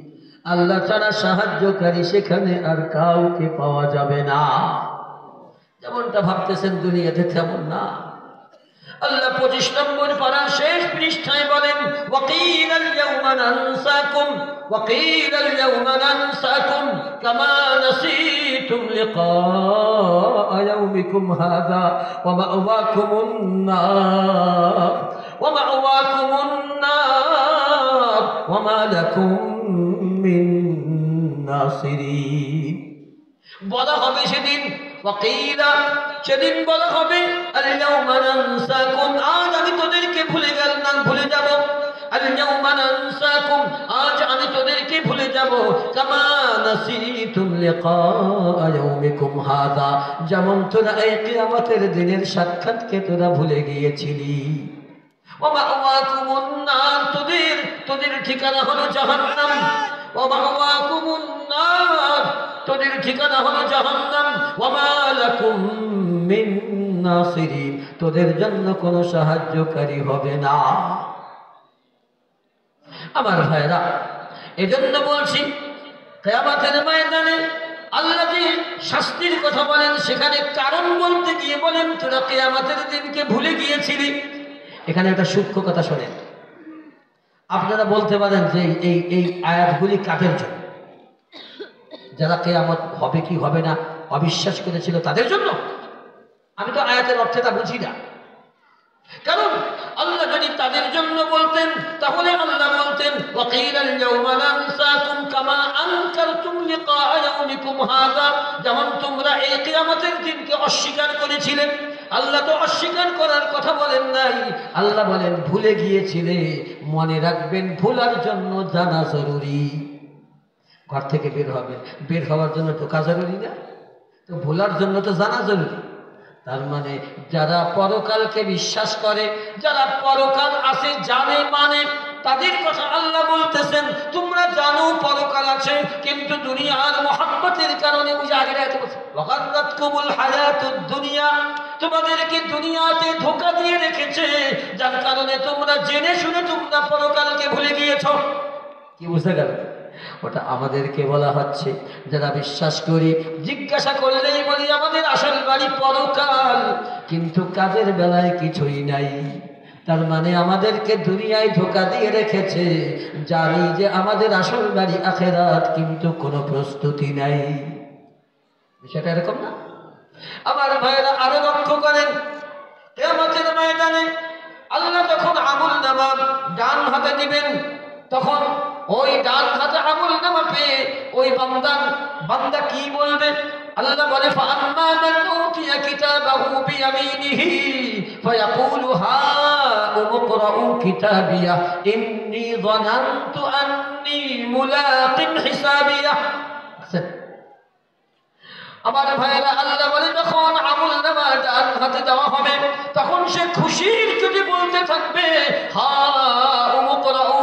আল্লাহ ছাড়া সাহায্যকারী সেখানে আর কাউকে পাওয়া যাবে না। যেমনটা ভাবতেছেন দুনিয়াতে তেমন না। আল্লাহ 25 নম্বর পারার শেষ পৃষ্ঠায় বলেন, ওয়াকিলাল ইয়াওমা নানসাকুম ওয়াকিলাল ইয়াওমা নানসাকুম কামা নাসিতুম লিকাআ ইয়াওমিকুম হাযা ওয়া মা'ওয়াকুমুন নার ওয়া মা'ওয়াকুমুন নার ওয়া মা লাকুম মিন নাসিরিন। বলা হবে সেদিন, ওয়াকিলা সেদিন বলা হবে, আল ইয়াওমা নানসাকুম, আজ আমি তোদেরকে ভুলে গেলাম, ভুলে যাব। আল ইয়াওমা নানসাকুম, আজ আমি তোদেরকে ভুলে যাব। কামা নাসিতুম লিকাআ ইয়াওমিকুম হাযা, যেমন তোরা এই কিয়ামতের দিনের সাক্ষাৎকে তোরা ভুলে গিয়েছিলি। ওয়া মা'ওয়াকুমুন নার, তোদের ঠিকানা হলো জাহান্নাম। ওয়া মা'ওয়াকুমুন নার, তোদের ঠিকানা হলো জাহান্নাম। ওয়া মা লাকুম মিন নাসিরিন, তোদের জন্য কোনো সাহায্যকারী হবে না। আমার ভাইরা, এজন্য বলছি কিয়ামতের ময়দানে আল্লাহ যে শাস্তির কথা বলেন সেখানে কারণ বলতে গিয়ে বলেন তোরা কিয়ামতের দিনকে ভুলে গিয়েছিলি। এখানে একটা সূক্ষ্ম কথা শোনেন। আপনারা বলতে পারেন যে এই আয়াতগুলি কাদের জন্য? যারা কিয়ামত হবে কি হবে না অবিশ্বাস করেছিল তাদের জন্য? আমি তো আয়াতের অর্থটা বুঝি না। কারণ আল্লাহ যদি তাদের জন্য বলতেন তাহলে আল্লাহ বলতেন, ওয়াকিলাল ইয়াওমা নানসাকুম কামা আনকারতুম লিকাআ ইয়াওমিকুম হাযা, যেমন তোমরা এই কিয়ামতের দিনকে অস্বীকার করেছিলে। আল্লাহ তো অস্বীকার করার কথা বলেন নাই, আল্লাহ বলেন ভুলে গিয়েছিলে। মনে রাখবেন, ভুলার জন্য জানা জরুরি। ঘর থেকে বের হওয়ার জন্য তো কাজ জরুরি না, তো ভোলার জন্য তো জানা জরুরি। তার মানে যারা পরকালকে বিশ্বাস করে, যারা পরকাল আছে জানে মানে, তাদের কথা আল্লাহ বলতেছেন তোমরা জানো পরকাল আছে, কিন্তু দুনিয়ার মুহাব্বতের কারণে ওয়াগাররাতকুমুল হায়াতুদ দুনিয়া, তোমাদেরকে দুনিয়াতে ধোঁকা দিয়ে রেখেছে, যার কারণে তোমরা জেনে শুনে তোমরা পরকালকে ভুলে গিয়েছো। কি বুঝতে গেল? ওটা আমাদেরকে বলা হচ্ছে যারা বিশ্বাস করি। জিজ্ঞাসা করলেই বলি আমাদের আসল বাড়ি পরকাল, কিন্তু কাজের বেলায় কিছুই নাই। তার মানে আমাদেরকে দুনিয়ায় ধোঁকা দিয়ে রেখেছে। জানি যে আমাদের আসল বাড়ি আখিরাত, কিন্তু কোনো প্রস্তুতি নাই। বিষয়টা এরকম না? আমার ভাইরা আরো লক্ষ্য করেন, কিয়ামতের ময়দানে আল্লাহ যখন আমলনামা ডান হাতে দিবেন, তখন ওই ডান হাতে আমলনামা পেয়ে ওই বান্দা কি বলবে? আল্লাহ বলে, ফাআম্মা মান উতিয়া কিতাবাহু বিয়ামিনিহি ফায়াকুলু হাউমুকরাউ কিতাবিয়া ইন্নী যানানতু আন্নী মুলাকিন হিসাবিয়া। আমার ভাইরা, আল্লাহ বলে যখন আমলনামা ডান হাতে দেওয়া হবে তখন সে খুশির যদি বলতে থাকবে, হাউমুকরাউ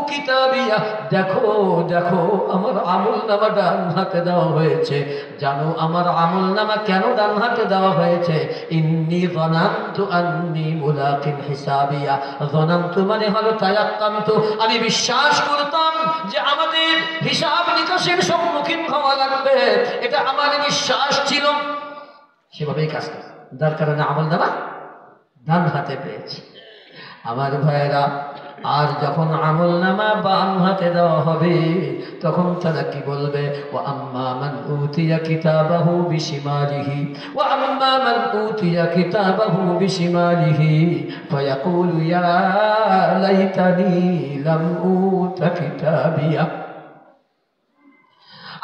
কিতাবিয়া, দেখো দেখো আমার আমলনামা ডান হাতে দেওয়া হয়েছে। জানো আমার আমলনামা কেন ডান হাতে দেওয়া হয়েছে? ইন্নী যানানতু আন্নী মুলাকিন হিসাবিয়া। যানানতু মানে হলো তায়াক্কানতু, আমি বিশ্বাস করতাম যে আমাদের হিসাব নিকাশের সম্মুখীন হওয়া লাগবে, এটা আমার বিশ্বাস ছিল। সেভাবেই কাজ করে, যার কারণে আমল নামা ডান হাতে পেয়েছি। আমার ভাইয়েরা, আর যখন আমল নামা বাম হাতে দেওয়া হবে তখন তারা কি বলবে? ওয়া আম্মা মান উতিয়া কিতাবাহু বিশিমালিহি ওয়া আম্মা মান উতিয়া কিতাবাহু বিশিমালিহি ফায়াকুলু ইয়া লাইতানি লাম উতা কিতাবিয়া।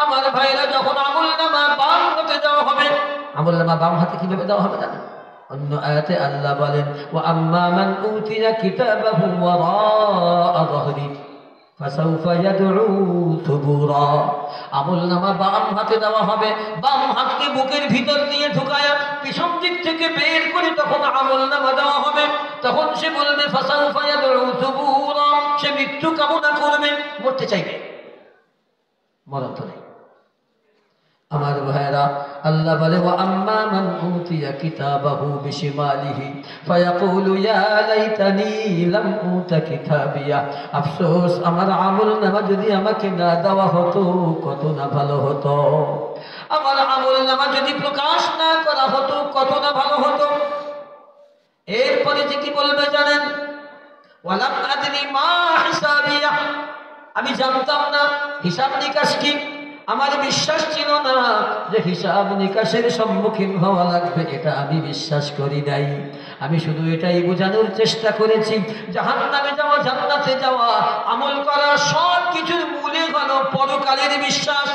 আমার ভাইরা, যখন আমল নামা বাম হাতে দেওয়া হবে, আমল নামা বাম হাতে কিভাবে দেওয়া হবে জানেন? অন্য আয়াতে আল্লাহ বলেন, ওয়া আম্মা মান উতিয়া কিতাবাহু ওয়ারাআ যাহরি ফাসাউফা ইয়াদউ থুবুরা। আমল নামা বাম হাতে দেওয়া হবে, বাম হাতকে বুকের ভিতর দিয়ে ঢুকায়া পিছন দিক থেকে বের করে তখন আমল নামা দেওয়া হবে। তখন সে বলবে ফাসাউফা ইয়াদউ থুবুরা, সে মৃত্যু কামনা করবে, মরতে চাইবে, মরণ তো নেই। আমার ভাইরা, আল্লাহ বলে, ওয়া আম্মা মান উতিয়া কিতাবাহু বিশিমালিহি ফায়াকুলু ইয়া লাইতানি লাম উতা কিতাবিয়া। আফসোস, আমার আমল নামা যদি আমাকে না দেওয়া হতো কত না ভালো হতো। আমার আমল নামা যদি প্রকাশ না করা হতো কত না ভালো হতো। এরপরে যে কি বলবে জানেন? ওয়ালাম আদরি মা হিসাবিয়া, আমি জানতাম না হিসাব নিকাশ কি, আমার বিশ্বাস ছিল না যে হিসাব নিকাশের সম্মুখীন হওয়া লাগবে, এটা আমি বিশ্বাস করি নাই। আমি শুধু এটাই বোঝানোর চেষ্টা করেছি জাহান্নামে যাওয়া, জান্নাতে যাওয়া, আমল করা সব কিছুর মূলে হলো পরকালের বিশ্বাস।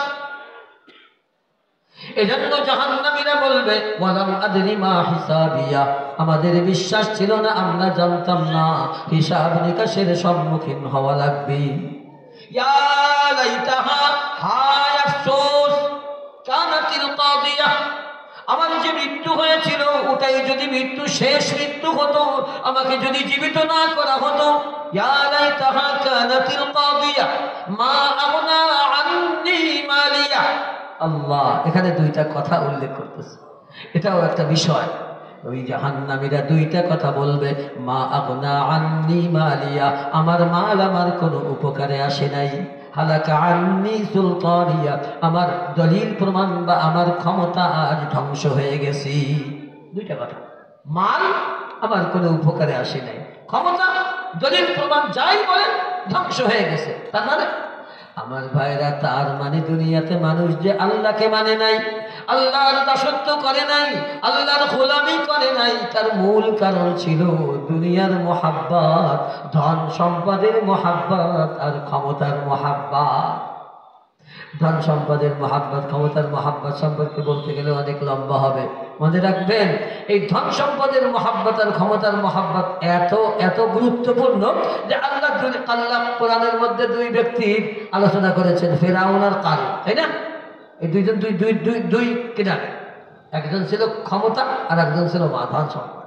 এজন্য জাহান্নামীরা বলবে ওয়ালাম আদরি মা হিসাবিয়া, আমাদের বিশ্বাস ছিল না, আমরা জানতাম না হিসাব নিকাশের সম্মুখীন হওয়া লাগবে। ইয়া লাইতাহা, হায় আফসোস, কানাতিল কাদিয়া, আমার যে মৃত্যু হয়েছিল ওটাই যদি মৃত্যু শেষ মৃত্যু হতো, আমাকে যদি জীবিত না করা হতো। ইয়া লাইতাহা কানাতিল কাদিয়া মা আগনা আন্নি মালিয়া। আল্লাহ এখানে দুইটা কথা উল্লেখ করতেছে, এটাও একটা বিষয়। ওই জাহান্নামীরা দুইটা কথা বলবে, মা আগনা আন্নি মালিয়া, আমার মাল আমার কোনো উপকারে আসে নাই, হালাকা আন্নি সুলতানিয়া, আমার দলিল প্রমাণ বা আমার ক্ষমতা আজ ধ্বংস হয়ে গেছি। দুইটা কথা, মাল আমার কোনো উপকারে আসে নাই, ক্ষমতা দলিল প্রমাণ যাই বলেন ধ্বংস হয়ে গেছে। তার মানে আমার ভাইরা, তার মানে দুনিয়াতে মানুষ যে আল্লাহকে মানে নাই, আল্লাহর দাসত্ব করে নাই, আল্লাহর গোলামি করে নাই, তার মূল কারণ ছিল দুনিয়ার মোহাব্বত, ধন সম্পদের মোহাব্বত আর ক্ষমতার মোহাব্বত। ধন সম্পদের মোহাব্বত, ক্ষমতার মোহাব্বত সম্পর্কে বলতে গেলে অনেক লম্বা হবে। মনে রাখবেন, এই ধন সম্পদের মোহাব্বত আর ক্ষমতার মোহাব্বত এত এত গুরুত্বপূর্ণ যে আল্লাহ কোরআনের মধ্যে দুই ব্যক্তির আলোচনা করেছেন, ফিরআউন আর কারূন, তাই না? এই দুইজন দুই কিনারে, একজন ছিল ক্ষমতা আর একজন ছিল ধন সম্পদ।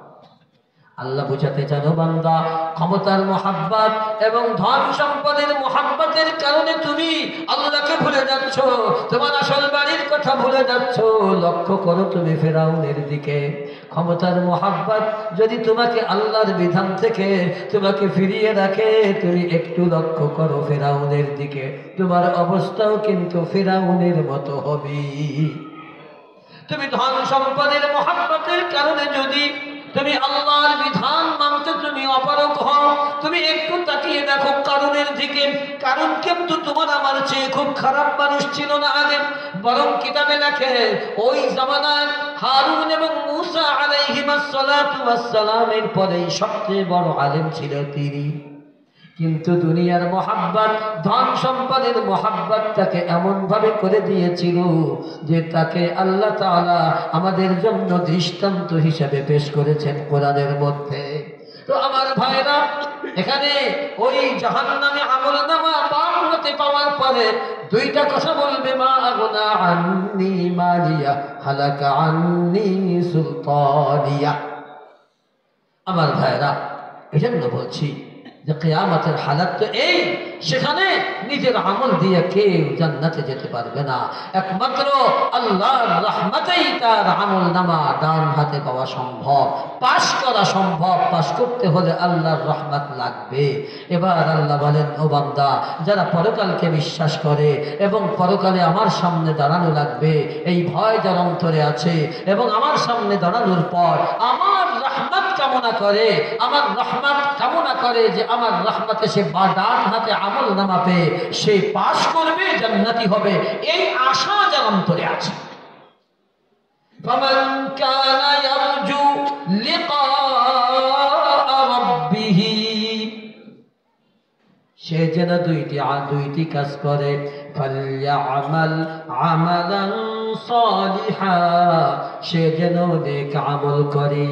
আল্লাহ বুঝাতে চান, বান্দা, ক্ষমতার মোহাব্বত এবং ধন সম্পদের মোহাব্বতের কারণে তুমি আল্লাহকে ভুলে যাচ্ছ, তোমার আসল বাড়ির কথা ভুলে যাচ্ছ। লক্ষ্য করো তুমি ফিরআউনের দিকে। ক্ষমতার মোহাব্বত যদি তোমাকে আল্লাহর বিধান থেকে তোমাকে ফিরিয়ে রাখে, তুমি একটু লক্ষ্য করো ফিরআউনের দিকে, তোমার অবস্থাও কিন্তু ফিরআউনের মতো হবে। তুমি ধন সম্পদের মোহাব্বতের কারণে যদি তুমি আল্লাহর বিধান মানতে তুমি অপারগ হও, তুমি একটু তাকিয়ে দেখো কারূনের দিকে। কারূন কিন্তু তোমার আমার চেয়ে খুব খারাপ মানুষ ছিল না আগে, বরং কিতাবে লেখে ওই জামানায় হারুন এবং মূসা আলাইহিমাস সালাতু ওয়াস সালামের পরেই সবচেয়ে বড় আলেম ছিল তিনি। কিন্তু দুনিয়ার মোহাব্বত, ধন সম্পদের মোহাব্বত তাকে এমনভাবে করে দিয়েছিল যে তাকে আল্লাহ তাআলা আমাদের জন্য দৃষ্টান্ত হিসেবে পেশ করেছেন কোরআনের মধ্যে। তো আমার ভাইরা, এখানে ওই জাহান্নামে আমলনামা বাম হাতে পাওয়ার পরে দুইটা কথা বলবে, মা আগনা আন্নি মালিয়া হালাকা আন্নি সুলতানিয়া। আমার ভাইরা, এজন্য বলছি যে কিয়ামতের হালাত তো এই, সেখানে নিজের আমল দিয়ে কেউ জান্নাতে যেতে পারবে না, একমাত্র আল্লাহর রহমতেই তার আমল নামা ডান হাতে পাওয়া সম্ভব, পাশ করা সম্ভব। পাশ করতে হলে আল্লাহর রহমত লাগবে। এবার আল্লাহ বলেন, ও বান্দা, যারা পরকালকে বিশ্বাস করে এবং পরকালে আমার সামনে দাঁড়ানো লাগবে এই ভয় যার অন্তরে আছে, এবং আমার সামনে দাঁড়ানোর পর আমার রহমত কামনা করে, আমার রহমত কামনা করে যে আমার রহমতে সে ডান হাতে আমল নামা পেয়ে সে পাশ করবে, জান্নাতি হবে, এই আশা যার অন্তরে আছে। فمن كان يرجو لقاء ربه, সে যেন দুইটি কাজ করে, ফালইআমাল আমালান সালিহা, সে যেন নেক আমল করে।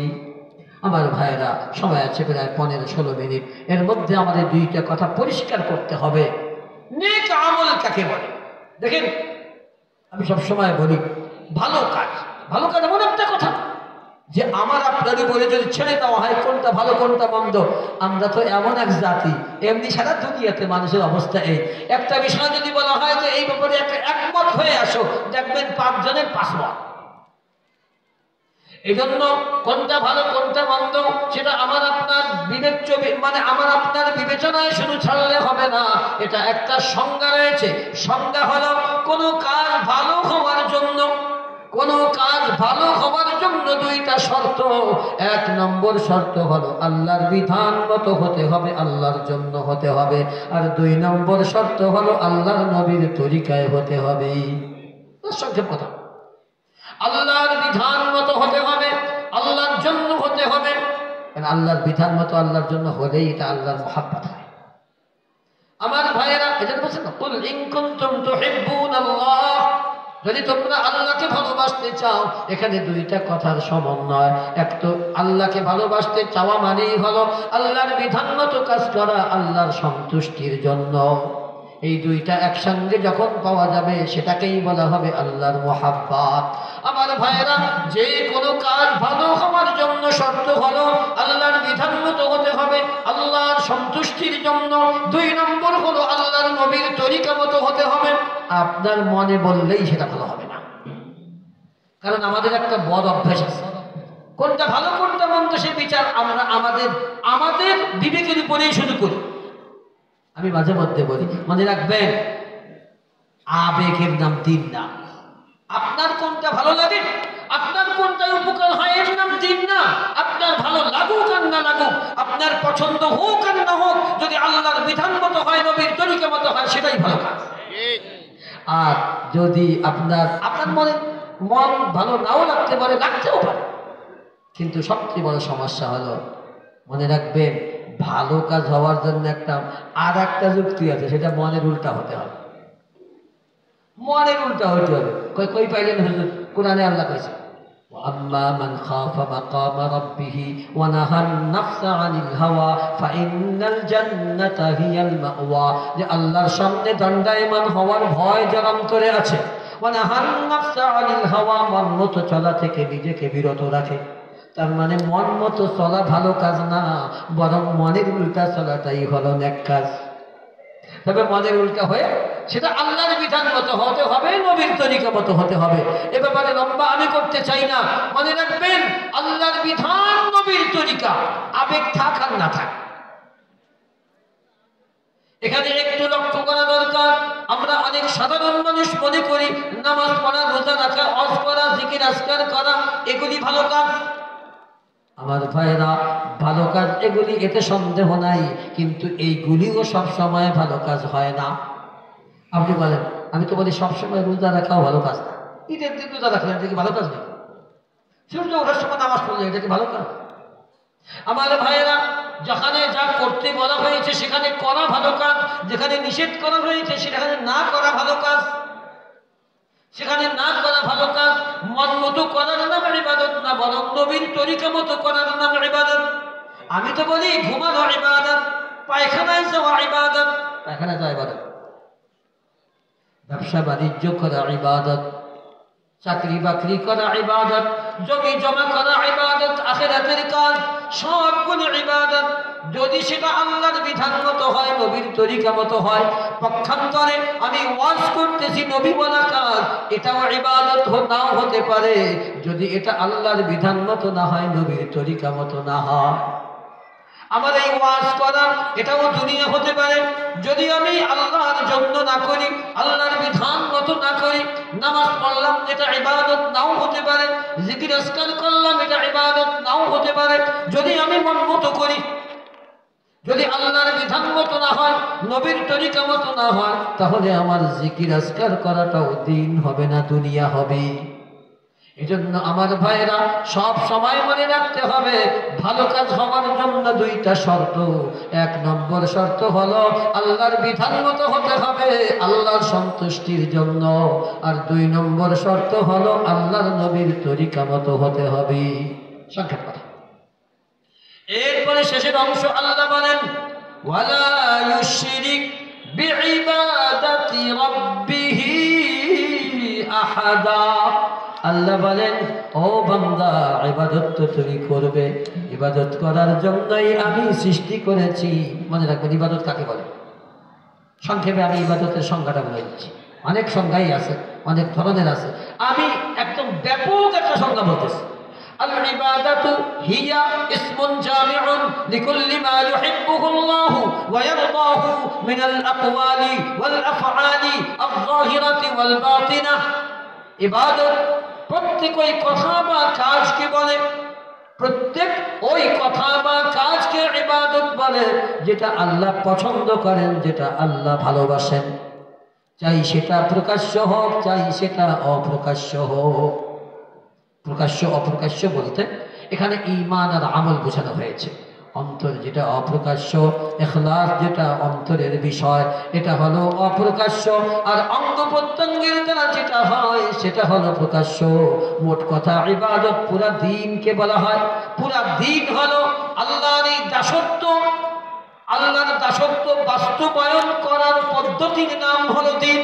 আমার ভাইরা, সময় আছে প্রায় 15-16 মিনিট, এর মধ্যে আমাদের দুইটা কথা পরিষ্কার করতে হবে। নেক আমল কাকে বলে? দেখেন, আমি সবসময় বলি ভালো কাজ এমন একটা কথা যে আমার আপনারই বলে যদি ছেড়ে দেওয়া হয় কোনটা ভালো কোনটা মন্দ। আমরা তো এমন এক জাতি, এমনি সারা দুনিয়াতে মানুষের অবস্থা এই, একটা বিষয় যদি বলা হয় যে এই ব্যাপারে একটা একমত হয়ে আসো, দেখবেন 5 জনের 5 মত। এই জন্য কোনটা ভালো কোনটা মন্দ সেটা আমার আপনার আমার আপনার বিবেচনায় শুধু ছাড়লে হবে না, এটা একটা সংজ্ঞা রয়েছে। সংজ্ঞা হলো কোনো কাজ ভালো হওয়ার জন্য, দুইটা শর্ত। 1 নম্বর শর্ত হলো আল্লাহর বিধান মতো হতে হবে, আল্লাহর জন্য হতে হবে। আর 2 নম্বর শর্ত হলো আল্লাহর নবীর তরিকায় হতে হবে। সংক্ষেপ কথা, আল্লাহর বিধান মতো হতে হবে, আল্লাহর জন্য হতে হবে। আল্লাহর বিধান মতো আল্লাহর জন্য হলেই এটা আল্লাহর মুহাব্বত হয়। আমার ভাইয়েরা, এটা বলছেন কুল ইন কুনতুম তুহিব্বুনাল্লাহ, যদি তোমরা আল্লাহকে ভালোবাসতে চাও, এখানে দুইটা কথার সমন্বয়। এক তো আল্লাহকে ভালোবাসতে চাওয়া মানেই হলো আল্লাহর বিধান মতো কাজ করা আল্লাহর সন্তুষ্টির জন্য। এই দুইটা একসঙ্গে যখন পাওয়া যাবে সেটাকেই বলা হবে আল্লাহর মুহাব্বত। আমার ভাইয়েরা, যে কোনো কাজ ভালো হওয়ার জন্য শর্ত হলো আল্লাহর বিধান মতো হতে হবে, আল্লাহর সন্তুষ্টির জন্য। 2 নম্বর হলো আল্লাহর নবীর তরিকা মতো হতে হবে। আপনার মনে বললেই সেটা ভালো হবে না, কারণ আমাদের একটা বদ অভ্যাস আছে, কোনটা ভালো কোনটা মন্দ সে বিচার আমরা আমাদের বিবেকের উপরেই শুরু করি। আমি মাঝে মধ্যে বলি, মনে রাখবেন, আবেগের নাম দিন না। আপনার কোনটা ভালো লাগে, আপনার কোনটা উপকার হয়, এর নাম দিন না। আপনার ভালো লাগুক আর না লাগুক, আপনার পছন্দ হোক আর না হোক, যদি আল্লাহর বিধান মতো হয়, নবীর তরিকা মতো হয়, সেটাই ভালো কাজ। আর যদি আপনার মন ভালো নাও লাগতে পারে, লাগতেও পারে, কিন্তু সবচেয়ে বড় সমস্যা হলো, মনে রাখবেন, ভালো কাজ হওয়ার জন্য আর একটা যুক্তি আছে, সেটা মনের উল্টা হতে হবে। মনের উল্টা হতে হবে। কই পাইলেন হুজুর? কোরআনে আল্লাহ কইছে, ওয়াম্মা মান খাফা মাকামা রাব্বিহি ওয়া নাহান নাফসা আনিল হাওয়া ফাইন্নাল জান্নাতা হিয়াল মাওয়া, যে আল্লাহর সামনে দণ্ডায়মান হওয়ার ভয় যার অন্তরে আছে, ওয়া নাহান নাফসা আনিল হাওয়া, মন মতো চলা থেকে নিজেকে বিরত রাখে। তার মানে মন মতো চলা ভালো কাজ না, বরং মনের উল্টা চলাটাই হলো নেক কাজ। তবে মনের উল্টা হয়ে সেটা আল্লাহর বিধান মতো হতে হবে, নবীর তরিকা মতো হতে হবে। এ ব্যাপারে লম্বা আমি করতে চাই না। মনে রাখবেন, আল্লাহর বিধান, নবীর তরিকা, আবেগ থাক আর না থাক। এখানে একটু লক্ষ্য করা দরকার। আমরা অনেক সাধারণ মানুষ মনে করি নামাজ পড়া, রোজা রাখা, হজ করা, জিকির আজকার করা এগুলি ভালো কাজ। আমার ভাইয়েরা, ভালো কাজ এগুলি, এতে সন্দেহ নাই, কিন্তু এইগুলিও সব সময় ভালো কাজ হয় না। আপনি বলেন, আমি তো বলি সবসময় রোজা রাখাও ভালো কাজ না। ঈদের দিন রোজা রাখলেন, এটা কি ভালো কাজ নেই? সূর্য ওঠার সময় নামাজ পড়লে এটা কি ভালো কাজ? আমার ভাইয়েরা, যেখানে যা করতে বলা হয়েছে সেখানে করা ভালো কাজ, যেখানে নিষেধ করা হয়েছে সেখানে না করা ভালো কাজ। সেখানে না করা ভালো কাজ মন মতো করার নাম ইবাদত না, বরং নবীর তরিকা মতো করার নাম ইবাদত। আমি তো বলি ঘুমানো ইবাদত, পায়খানায় যাওয়া ইবাদত, পায়খানায় যাওয়া ইবাদত, ব্যবসা বাণিজ্য করা ইবাদত, চাকরি বাকরি করা ইবাদত, জমি জমা করা ইবাদত, আখিরাতের কাজ সবগুলো ইবাদত। যদি সেটা আল্লাহর বিধান মতো হয়, নবীর তরিকা মতো হয়, পক্ষান্তরে আমি ওয়াজ করতেছি নবী বলা কাজ, এটাও ইবাদত নাও হতে পারে যদি এটা আল্লাহর বিধান মতো না হয়, নবীর তরিকা মতো না হয়। আমার এই ওয়াজ করা এটাও দুনিয়া হতে পারে যদি আমি আল্লাহর জন্য না করি, আল্লাহর বিধান মতো না করি। নামাজ পড়লাম, এটা ইবাদত নাও হতে পারে। জিকির আজকার করলাম, এটা ইবাদত নাও হতে পারে যদি আমি মন মতো করি। যদি আল্লাহর বিধান মতো না হয়, নবীর তরিকা মতো না হয়, তাহলে আমার জিকির আজকার করাটাও দিন হবে না, দুনিয়া হবে। এজন্য আমার ভাইরা সব সময় মনে রাখতে হবে, ভালো কাজ হওয়ার জন্য দুইটা শর্ত। এক নম্বর শর্ত হলো আল্লাহর বিধান মতো হতে হবে, আল্লাহর সন্তুষ্টির জন্য। আর দুই নম্বর শর্ত হলো আল্লাহর নবীর তরিকা মতো হতে হবে। সংক্ষেপ কথা। এরপরে শেষের অংশ আল্লাহ বলেন, ওয়ালা ইউশরিক বিইবাদাতি রাব্বিহি আহাদা। আল্লাহ বলেন, ও বান্দা, ইবাদত তো তুমি করবে, ইবাদত করার জন্যই আমি সৃষ্টি করেছি। মনে রাখবেন ইবাদত কাকে বলে। সংক্ষেপে আমি ইবাদতের সংজ্ঞাটা বলে দিচ্ছি। অনেক সংজ্ঞাই আছে, অনেক ধরনের আছে, আমি একদম ব্যাপক একটা সংজ্ঞা বলতেছি। আল ইবাদাতু হিয়া ইসমুন জামিউন লিকুল্লি মা ইউহিব্বুহু আল্লাহু ওয়া ইয়ারদাহু মিনাল আকওয়ালি ওয়াল আফআলি আয-যাহিরাতি ওয়াল বাতিনা। ইবাদত প্রত্যেক ওই কথা বা কাজকে বলে, প্রত্যেক ওই কথা বা কাজকে ইবাদত বলে যেটা আল্লাহ পছন্দ করেন, যেটা আল্লাহ ভালোবাসেন। চাই সেটা প্রকাশ্য হোক, চাই সেটা অপ্রকাশ্য হোক। প্রকাশ্য অপ্রকাশ্য বলতে এখানে ঈমান আর আমল বোঝানো হয়েছে। অন্তর যেটা অপ্রকাশ্য, ইখলাস যেটা অন্তরের বিষয়, এটা হলো অপ্রকাশ্য। আর অঙ্গ প্রত্যঙ্গের দ্বারা যেটা হয় সেটা হলো প্রকাশ্য। মোট কথা ইবাদত পুরা দ্বীনকে বলা হয়। পুরা দ্বীন হলো আল্লাহর এই দাসত্ব। আল্লাহর দাসত্ব বাস্তবায়ন করার পদ্ধতির নাম হলো দ্বীন।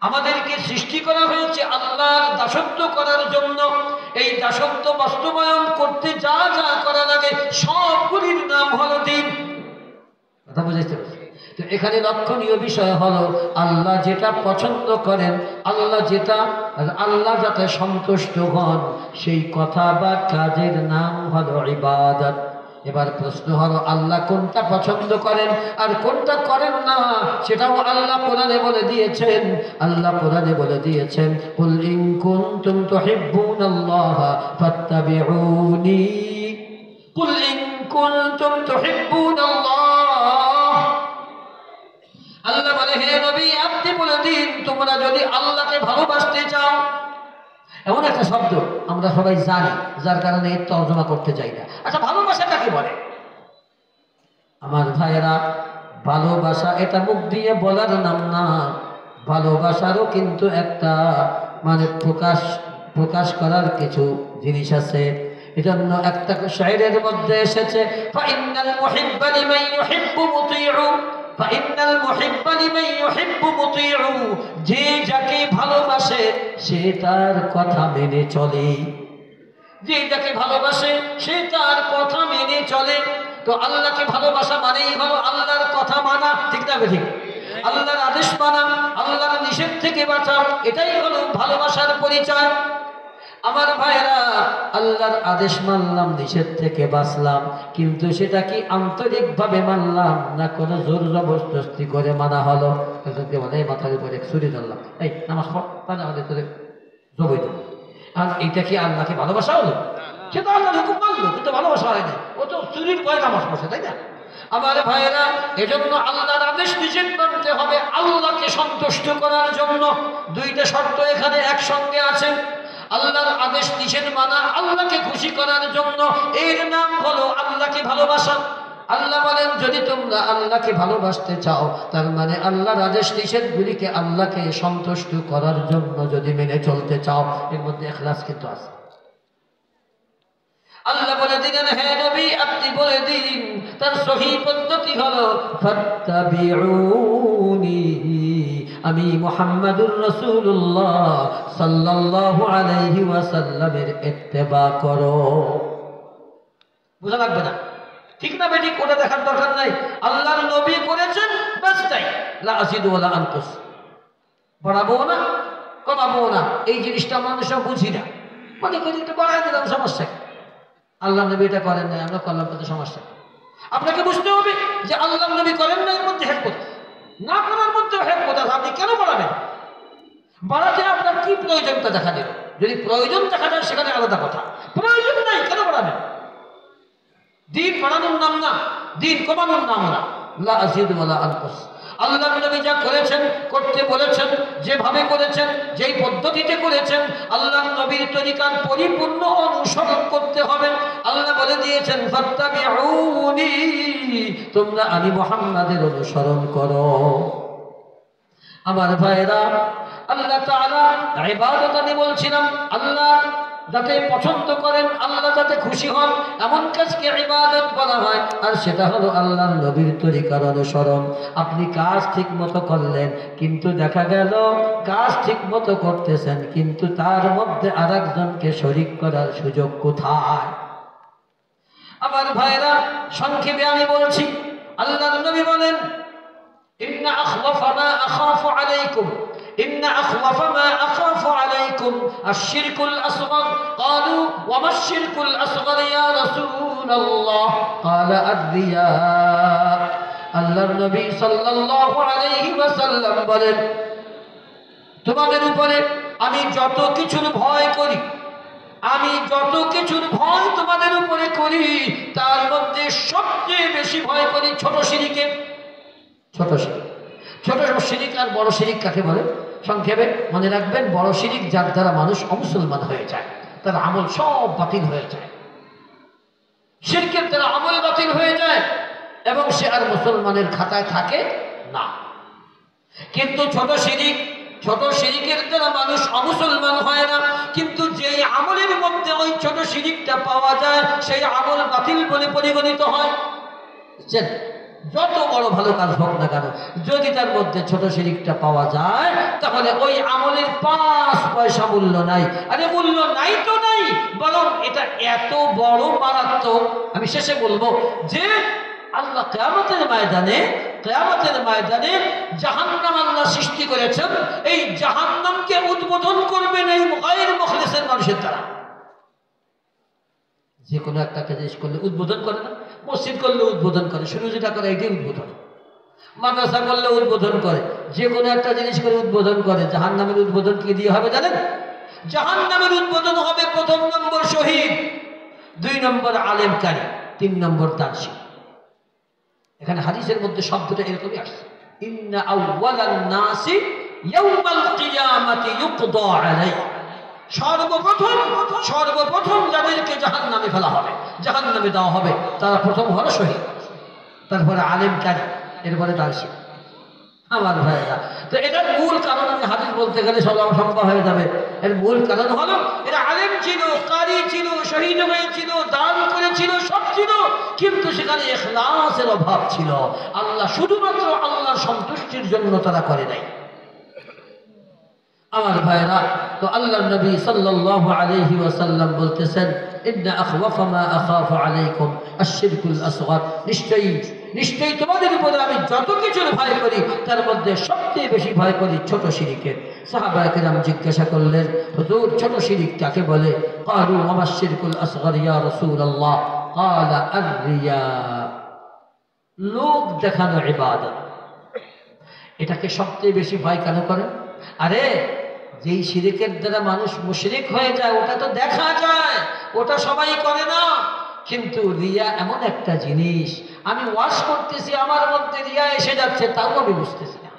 আমাদেরকে সৃষ্টি করা হয়েছে আল্লাহর দাসত্ব করার জন্য। এই দাসত্ব বাস্তবায়ন করতে যা যা করা লাগে সবগুলির নাম হলো দ্বীন। কথা বুঝাইতে পারছি? তো এখানে লক্ষণীয় বিষয় হলো আল্লাহ যেটা পছন্দ করেন, আল্লাহ যাতে সন্তুষ্ট হন, সেই কথা বা কাজের নাম হলো ইবাদত। এবার প্রশ্ন হলো আল্লাহ কোনটা পছন্দ করেন আর কোনটা করেন না, সেটাও আল্লাহ কোরআনে বলে দিয়েছেন। আল্লাহ কোরআনে বলে দিয়েছেন, কুল ইন কুনতুম তুহিব্বুনাল্লাহা ফাত্তাবিউনি। কুল ইন কুনতুম তুহিব্বুনাল্লাহ। আল্লাহ বলে, হে নবী আপনি বলে দিন, তোমরা যদি আল্লাহকে ভালোবাসতে চাও। এমন একটা শব্দ আমরা সবাই জানি, যার কারণে এর তর্জমা করতে চাই না। আচ্ছা, ভালোবাসা কাকে বলে? আমার ভাইয়েরা, ভালোবাসা এটা মুখ দিয়ে বলার নাম না। ভালোবাসারও কিন্তু একটা প্রকাশ করার কিছু জিনিস আছে। এজন্য একটা শায়রের মধ্যে এসেছে, ফাইন্নাল মুহিব্বা লিমান ইউহিব্বু মুতিউ। ফাইন্নাল মুহিব্বা লিমান ইউহিব্বু মুতিউ। যে যাকে ভালোবাসে সে তার কথা মেনে চলে। যে যাকে ভালোবাসে সে তার কথা মেনে চলে। তো আল্লাহকে ভালোবাসা মানেই হলো আল্লাহর কথা মানা, ঠিক না ঠিক? আল্লাহর আদেশ মানা, আল্লাহর নিষেধ থেকে বাঁচা, এটাই হলো ভালোবাসার পরিচয়। আমার ভাইরা, আল্লাহর আদেশ মানলাম, নিষেধ থেকে বাঁচলাম, কিন্তু সেটা কি আন্তরিকভাবে মানলাম না কোনো জোর জবরদস্তি করে মানা হলো? একজনকে বলে মাথার উপরে ছুরি ধরলাম, এই নামাজ পড়, তাহলে আমাদের তোরে জবই দেবো। আর এইটা কি আল্লাহকে ভালোবাসা হলো? সে তো আল্লাহর হুকুম মানলো, কিন্তু ভালোবাসা হয়নি। ও তো চুরির ভয়ে নামাজ পড়ছে, তাই না? আমার ভাইয়েরা, এজন্য আল্লাহর আদেশ নিষেধ মানতে হবে আল্লাহকে সন্তুষ্ট করার জন্য। দুইটা শর্ত এখানে একসঙ্গে আছে। আল্লাহর আদেশ নিষেধ মানা আল্লাহকে খুশি করার জন্য, এর নাম হলো আল্লাহকে ভালোবাসা। আল্লাহ বলেন, যদি তোমরা আল্লাহকে ভালোবাসতে চাও, তার মানে আল্লাহর আদেশ নিষেধগুলিকে আল্লাহকে সন্তুষ্ট করার জন্য যদি মেনে চলতে চাও, এর মধ্যে ইখলাস কিন্তু আছে। আল্লাহ বলে দিলেন, হে নবী আপনি বলে দিন, তার সহি পদ্ধতি হলো ফাত্তাবিউনি। আমি মুহাম্মাদুর রাসূলুল্লাহ সাল্লাল্লাহু আলাইহি ওয়াসাল্লামের ইত্তেবা করো। বোঝা লাগবে না, ঠিক না বেঠিক ওটা দেখার দরকার নাই। আল্লাহর নবী করেছেন, বাস তাই। লা আযিদু ওয়া লা আনকুস, বাড়াবো না কমাবো না, এই জিনিসটা মানুষ বুঝি না, মনে করি একটু বাড়াই দিলাম, সমস্যা। আল্লাহ নবী এটা করেন নাই, আমরা করলাম, তো সমস্যা। আপনাকে বুঝতে হবে যে আল্লাহ নবী করেন না, এর মধ্যে হেকমত, না করার মধ্যে হেকমত আছে। আপনি কেন বাড়াবেন? বাড়াতে আপনার কি প্রয়োজনটা দেখা দিল? যদি প্রয়োজন দেখা যায় সেখানে আলাদা কথা, প্রয়োজন নাই কেন বাড়াবেন? দিন বাড়ানোর নাম না, দিন কমানোর নাম না। লা আযিদু ওয়া লা আনকুস। আল্লাহ নবী যা করেছেন, করতে বলেছেন, যেভাবে করেছেন, যেই পদ্ধতিতে করেছেন, আল্লাহ নবীর তরিকার পরিপূর্ণ অনুসরণ করতে হবে। আল্লাহ বলে দিয়েছেন, ফাত্তাবিউনি, তোমরা আমি মুহাম্মাদের অনুসরণ করো। আমার ভাইরা, আল্লাহ তাআলা ইবাদত আমি বলছিলাম, আল্লাহ যাতে পছন্দ করেন, আল্লাহ যাতে খুশি হন, এমন কাজকে ইবাদত বলা হয়। আর সেটা হলো আল্লাহর নবীর তরিকার অনুসরণ। আপনি কাজ ঠিক মতো করলেন, কিন্তু দেখা গেল কাজ ঠিক মতো করতেছেন, কিন্তু তার মধ্যে আরেকজনকে শরীক করার সুযোগ কোথায়? আমার ভাইরা, সংক্ষেপে আমি বলছি, আল্লাহর নবী বলেন, ইন্না আখওয়াফা মা আখাফু আলাইকুম, إن أخوف ما أخاف عليكم الشرك الأصغر قالوا وما الشرك الأصغر يا رسول الله قال الرياء আল্লাহর নবী সাল্লাল্লাহু আলাইহি ওয়াসাল্লাম বলেন, তোমাদের উপরে আমি যত কিছুর ভয় করি, আমি যত কিছুর ভয় তোমাদের উপরে করি, তার মধ্যে সবচেয়ে বেশি ভয় করি ছোট শিরকে। ছোট শিরক, ছোট শিরিক আর বড় শিরিক কাকে বলে? সংক্ষেপে মনে রাখবেন, বড় শিরিক যার দ্বারা মানুষ অমুসলমান হয়ে যায়, তার আমল সব বাতিল হয়ে যায়। শিরকের দ্বারা আমল বাতিল হয়ে যায় এবং সে আর মুসলমানের খাতায় থাকে না। কিন্তু ছোট শিরিকের দ্বারা মানুষ অমুসলমান হয় না, কিন্তু যেই আমলের মধ্যে ওই ছোট শিরিকটা পাওয়া যায়, সেই আমল বাতিল বলে পরিগণিত হয়। বুঝছেন? যত বড় ভালো কাজ হোক না কেন, যদি তার মধ্যে ছোট শিরিকটা পাওয়া যায়, তাহলে ওই আমলের 5 পয়সা মূল্য নাই। আরে মূল্য নাই তো নাই, বরং এটা এত বড় মারাত্মক। আমি শেষে বলবো যে আল্লাহ কিয়ামতের ময়দানে জাহান্নাম আল্লাহ সৃষ্টি করেছেন, এই জাহান্নামকে উদ্বোধন করবেন এই গায়র মুখলিসের মানুষের দ্বারা। যে কোনো একটা জিনিস করলে উদ্বোধন করে না, মসজিদ করলে উদ্বোধন করে, শুরু যেটা করে এটাই উদ্বোধন। মাদ্রাসা করলে উদ্বোধন করে, যে কোনো একটা জিনিস করে উদ্বোধন করে। জাহান্নামের উদ্বোধন কি দিয়ে হবে জানেন? জাহান্নামের উদ্বোধন হবে 1 নম্বর শহীদ, 2 নম্বর আলেমকারী, 3 নম্বর দার্শনিক। এখানে হাদিসের মধ্যে শব্দটা এরকমই আসছে, ইন্না আউওয়ালান নাসি ইয়াউমাল কিয়ামাতি ইউকদা আলাইহি। সর্বপ্রথম যাদেরকে জাহান্নামে ফেলা হবে, জাহান্নামে দেওয়া হবে, তারা প্রথম হলো শহীদ, তারপরে আলেমকারী, এরপরে দার্শনিক। আমার ভাইয়েরা, তো এটার মূল কারণ, আমি হাদিস বলতে গেলে সব অসম্ভব হয়ে যাবে। এর মূল কারণ হলো এরা আলেম ছিল, কারি ছিল, শহীদ হয়েছিল, দান করেছিল, সব ছিল, কিন্তু সেখানে ইখলাসের অভাব ছিল। আল্লাহ শুধুমাত্র আল্লাহর সন্তুষ্টির জন্য তারা করে নাই। আমার ভাইরা, তো আল্লাহর নবী সাল্লাল্লাহু আলাইহি ওয়াসাল্লাম বলতেছেন, ইন্না আখওয়াফা মা আখাফু আলাইকুম আশ-শিরকুল আসগর, নিশ্চয়ই তোমাদের উপরে আমি যত কিছুর ভয় করি, তার মধ্যে সবচেয়ে বেশি ভয় করি ছোট শিরকের। সাহাবায়ে কেরাম জিজ্ঞাসা করলেন, হুজুর ছোট শিরক কাকে বলে? ক্বালু ওয়া আশ-শিরকুল আসগর ইয়া রাসূলুল্লাহ ক্বালা আর-রিয়া, লোক দেখানো ইবাদত। এটাকে সবচেয়ে বেশি ভয় কেন করেন? আরে যেই শিরকের দ্বারা মানুষ মুশরিক হয়ে যায়, ওটা তো দেখা যায়, ওটা সবাই করে না। কিন্তু রিয়া এমন একটা জিনিস, আমি ওয়াজ করতেছি, আমার মধ্যে রিয়া এসে যাচ্ছে, তাও আমি বুঝতেছি না।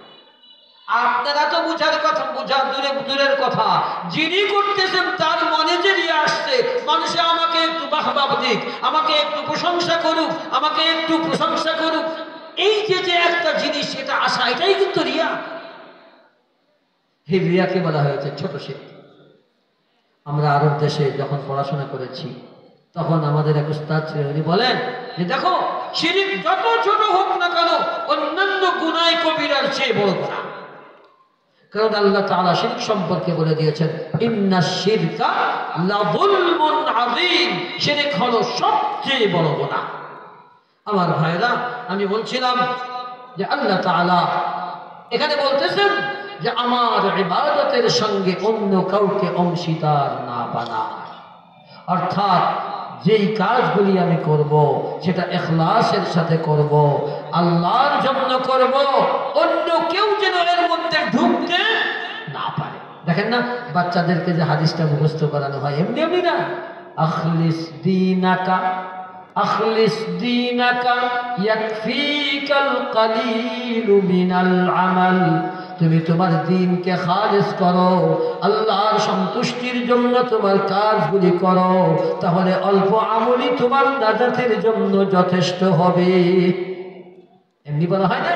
আপনারা তো বুঝার কথা, বুঝার দূরের কথা, যিনি করতেছেন তার মনে যে রিয়া আসছে, মানুষে আমাকে একটু বাহবা দিক, আমাকে একটু প্রশংসা করুক, আমাকে একটু প্রশংসা করুক, এই যে একটা জিনিস, এটা আসা, এটাই কিন্তু রিয়া। এই রিয়াকে বলা হয়েছে ছোট শিরক। আমরা আরব দেশে যখন পড়াশোনা করেছি, তখন আমাদের এক উস্তাদ ছিলেন, উনি বলেন যে দেখো, শিরক যত ছোট হোক না কেন, অন্যান্য গুনাহ কবিরার চেয়ে বড় গুনাহ। কারণ আল্লাহ তাআলা শিরক সম্পর্কে বলে দিয়েছেন, ইন্নাশ শিরকা লাযুলমুন আযীম, শিরক হলো সবচেয়ে বড় গুনাহ। আমার ভাইরা, আমি বলছিলাম যে আল্লাহ তাআলা এখানে বলতেছেন যে আমার ইবাদতের সঙ্গে অন্য কাউকে অংশীদার না বানায়। অর্থাৎ যেই কাজগুলি আমি করব সেটা ইখলাসের সাথে করব, আল্লাহর জন্য করব, অন্য কেউ যেন এর মধ্যে ঢুকতে না পারে। দেখেন না, বাচ্চাদেরকে যে হাদিসটা মুখস্থ করানো হয় এমনি এমনি না। আখলিস দীনাকা, আখলিস দীনাকা ইয়াকফিকাল কালিলু মিনাল আমাল। তুমি তোমার দ্বীনকে খালিস করো, আল্লাহর সন্তুষ্টির জন্য তোমার কাজগুলি করো, তাহলে অল্প আমলই তোমার নাজাতের জন্য যথেষ্ট হবে। এমনি বলা হয় না।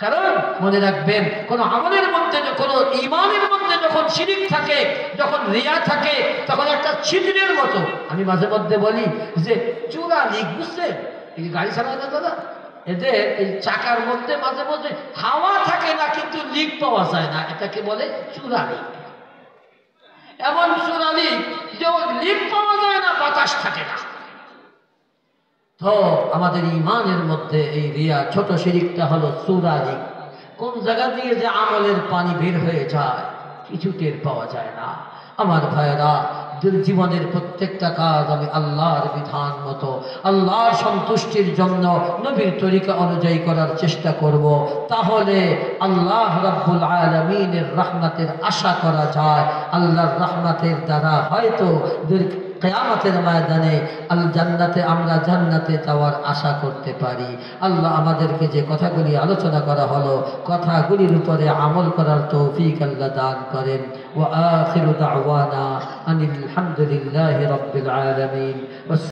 কারণ মনে রাখবেন, কোন আমলের মধ্যে, কোন ঈমানের মধ্যে যখন শিরিক থাকে, যখন রিয়া থাকে, তখন একটা ছিদ্রের মতো। আমি মাঝে মধ্যে বলি যে চূড়া লিক, বুঝছেন? এই গাড়ি চালায় না দাদা, এদের এই চাকার মধ্যে মাঝে মধ্যে হাওয়া থাকে না, কিন্তু লিক পাওয়া যায় না। এটাকে বলে চূড়া লিক। এমন চূড়া লিক যে লিক পাওয়া যায় না, বাতাস থাকে না। তো আমাদের ঈমানের মধ্যে এই রিয়া, ছোট শিরিকটা হলো চূড়া লিক। কোন জায়গা দিয়ে যে আমলের পানি বের হয়ে যায় কিছু টের পাওয়া যায় না। আমার ভাইরা, জীবনের প্রত্যেকটা কাজ আমি আল্লাহর বিধান মতো, আল্লাহর সন্তুষ্টির জন্য নবীর তরিকা অনুযায়ী করার চেষ্টা করব। তাহলে আল্লাহ রাব্বুল আলামিনের রহমতের আশা করা যায়। আল্লাহর রহমতের দ্বারা হয়তো কিয়ামতের ময়দানে জান্নাতে, আমরা জান্নাতে যাওয়ার আশা করতে পারি। আল্লাহ আমাদেরকে যে কথাগুলি আলোচনা করা হলো, কথাগুলির উপরে আমল করার তৌফিক আল্লাহ দান করেন। ওয়া আখিরু দাওয়ানা আনিল হামদুলিল্লাহি রাব্বিল আলামিন।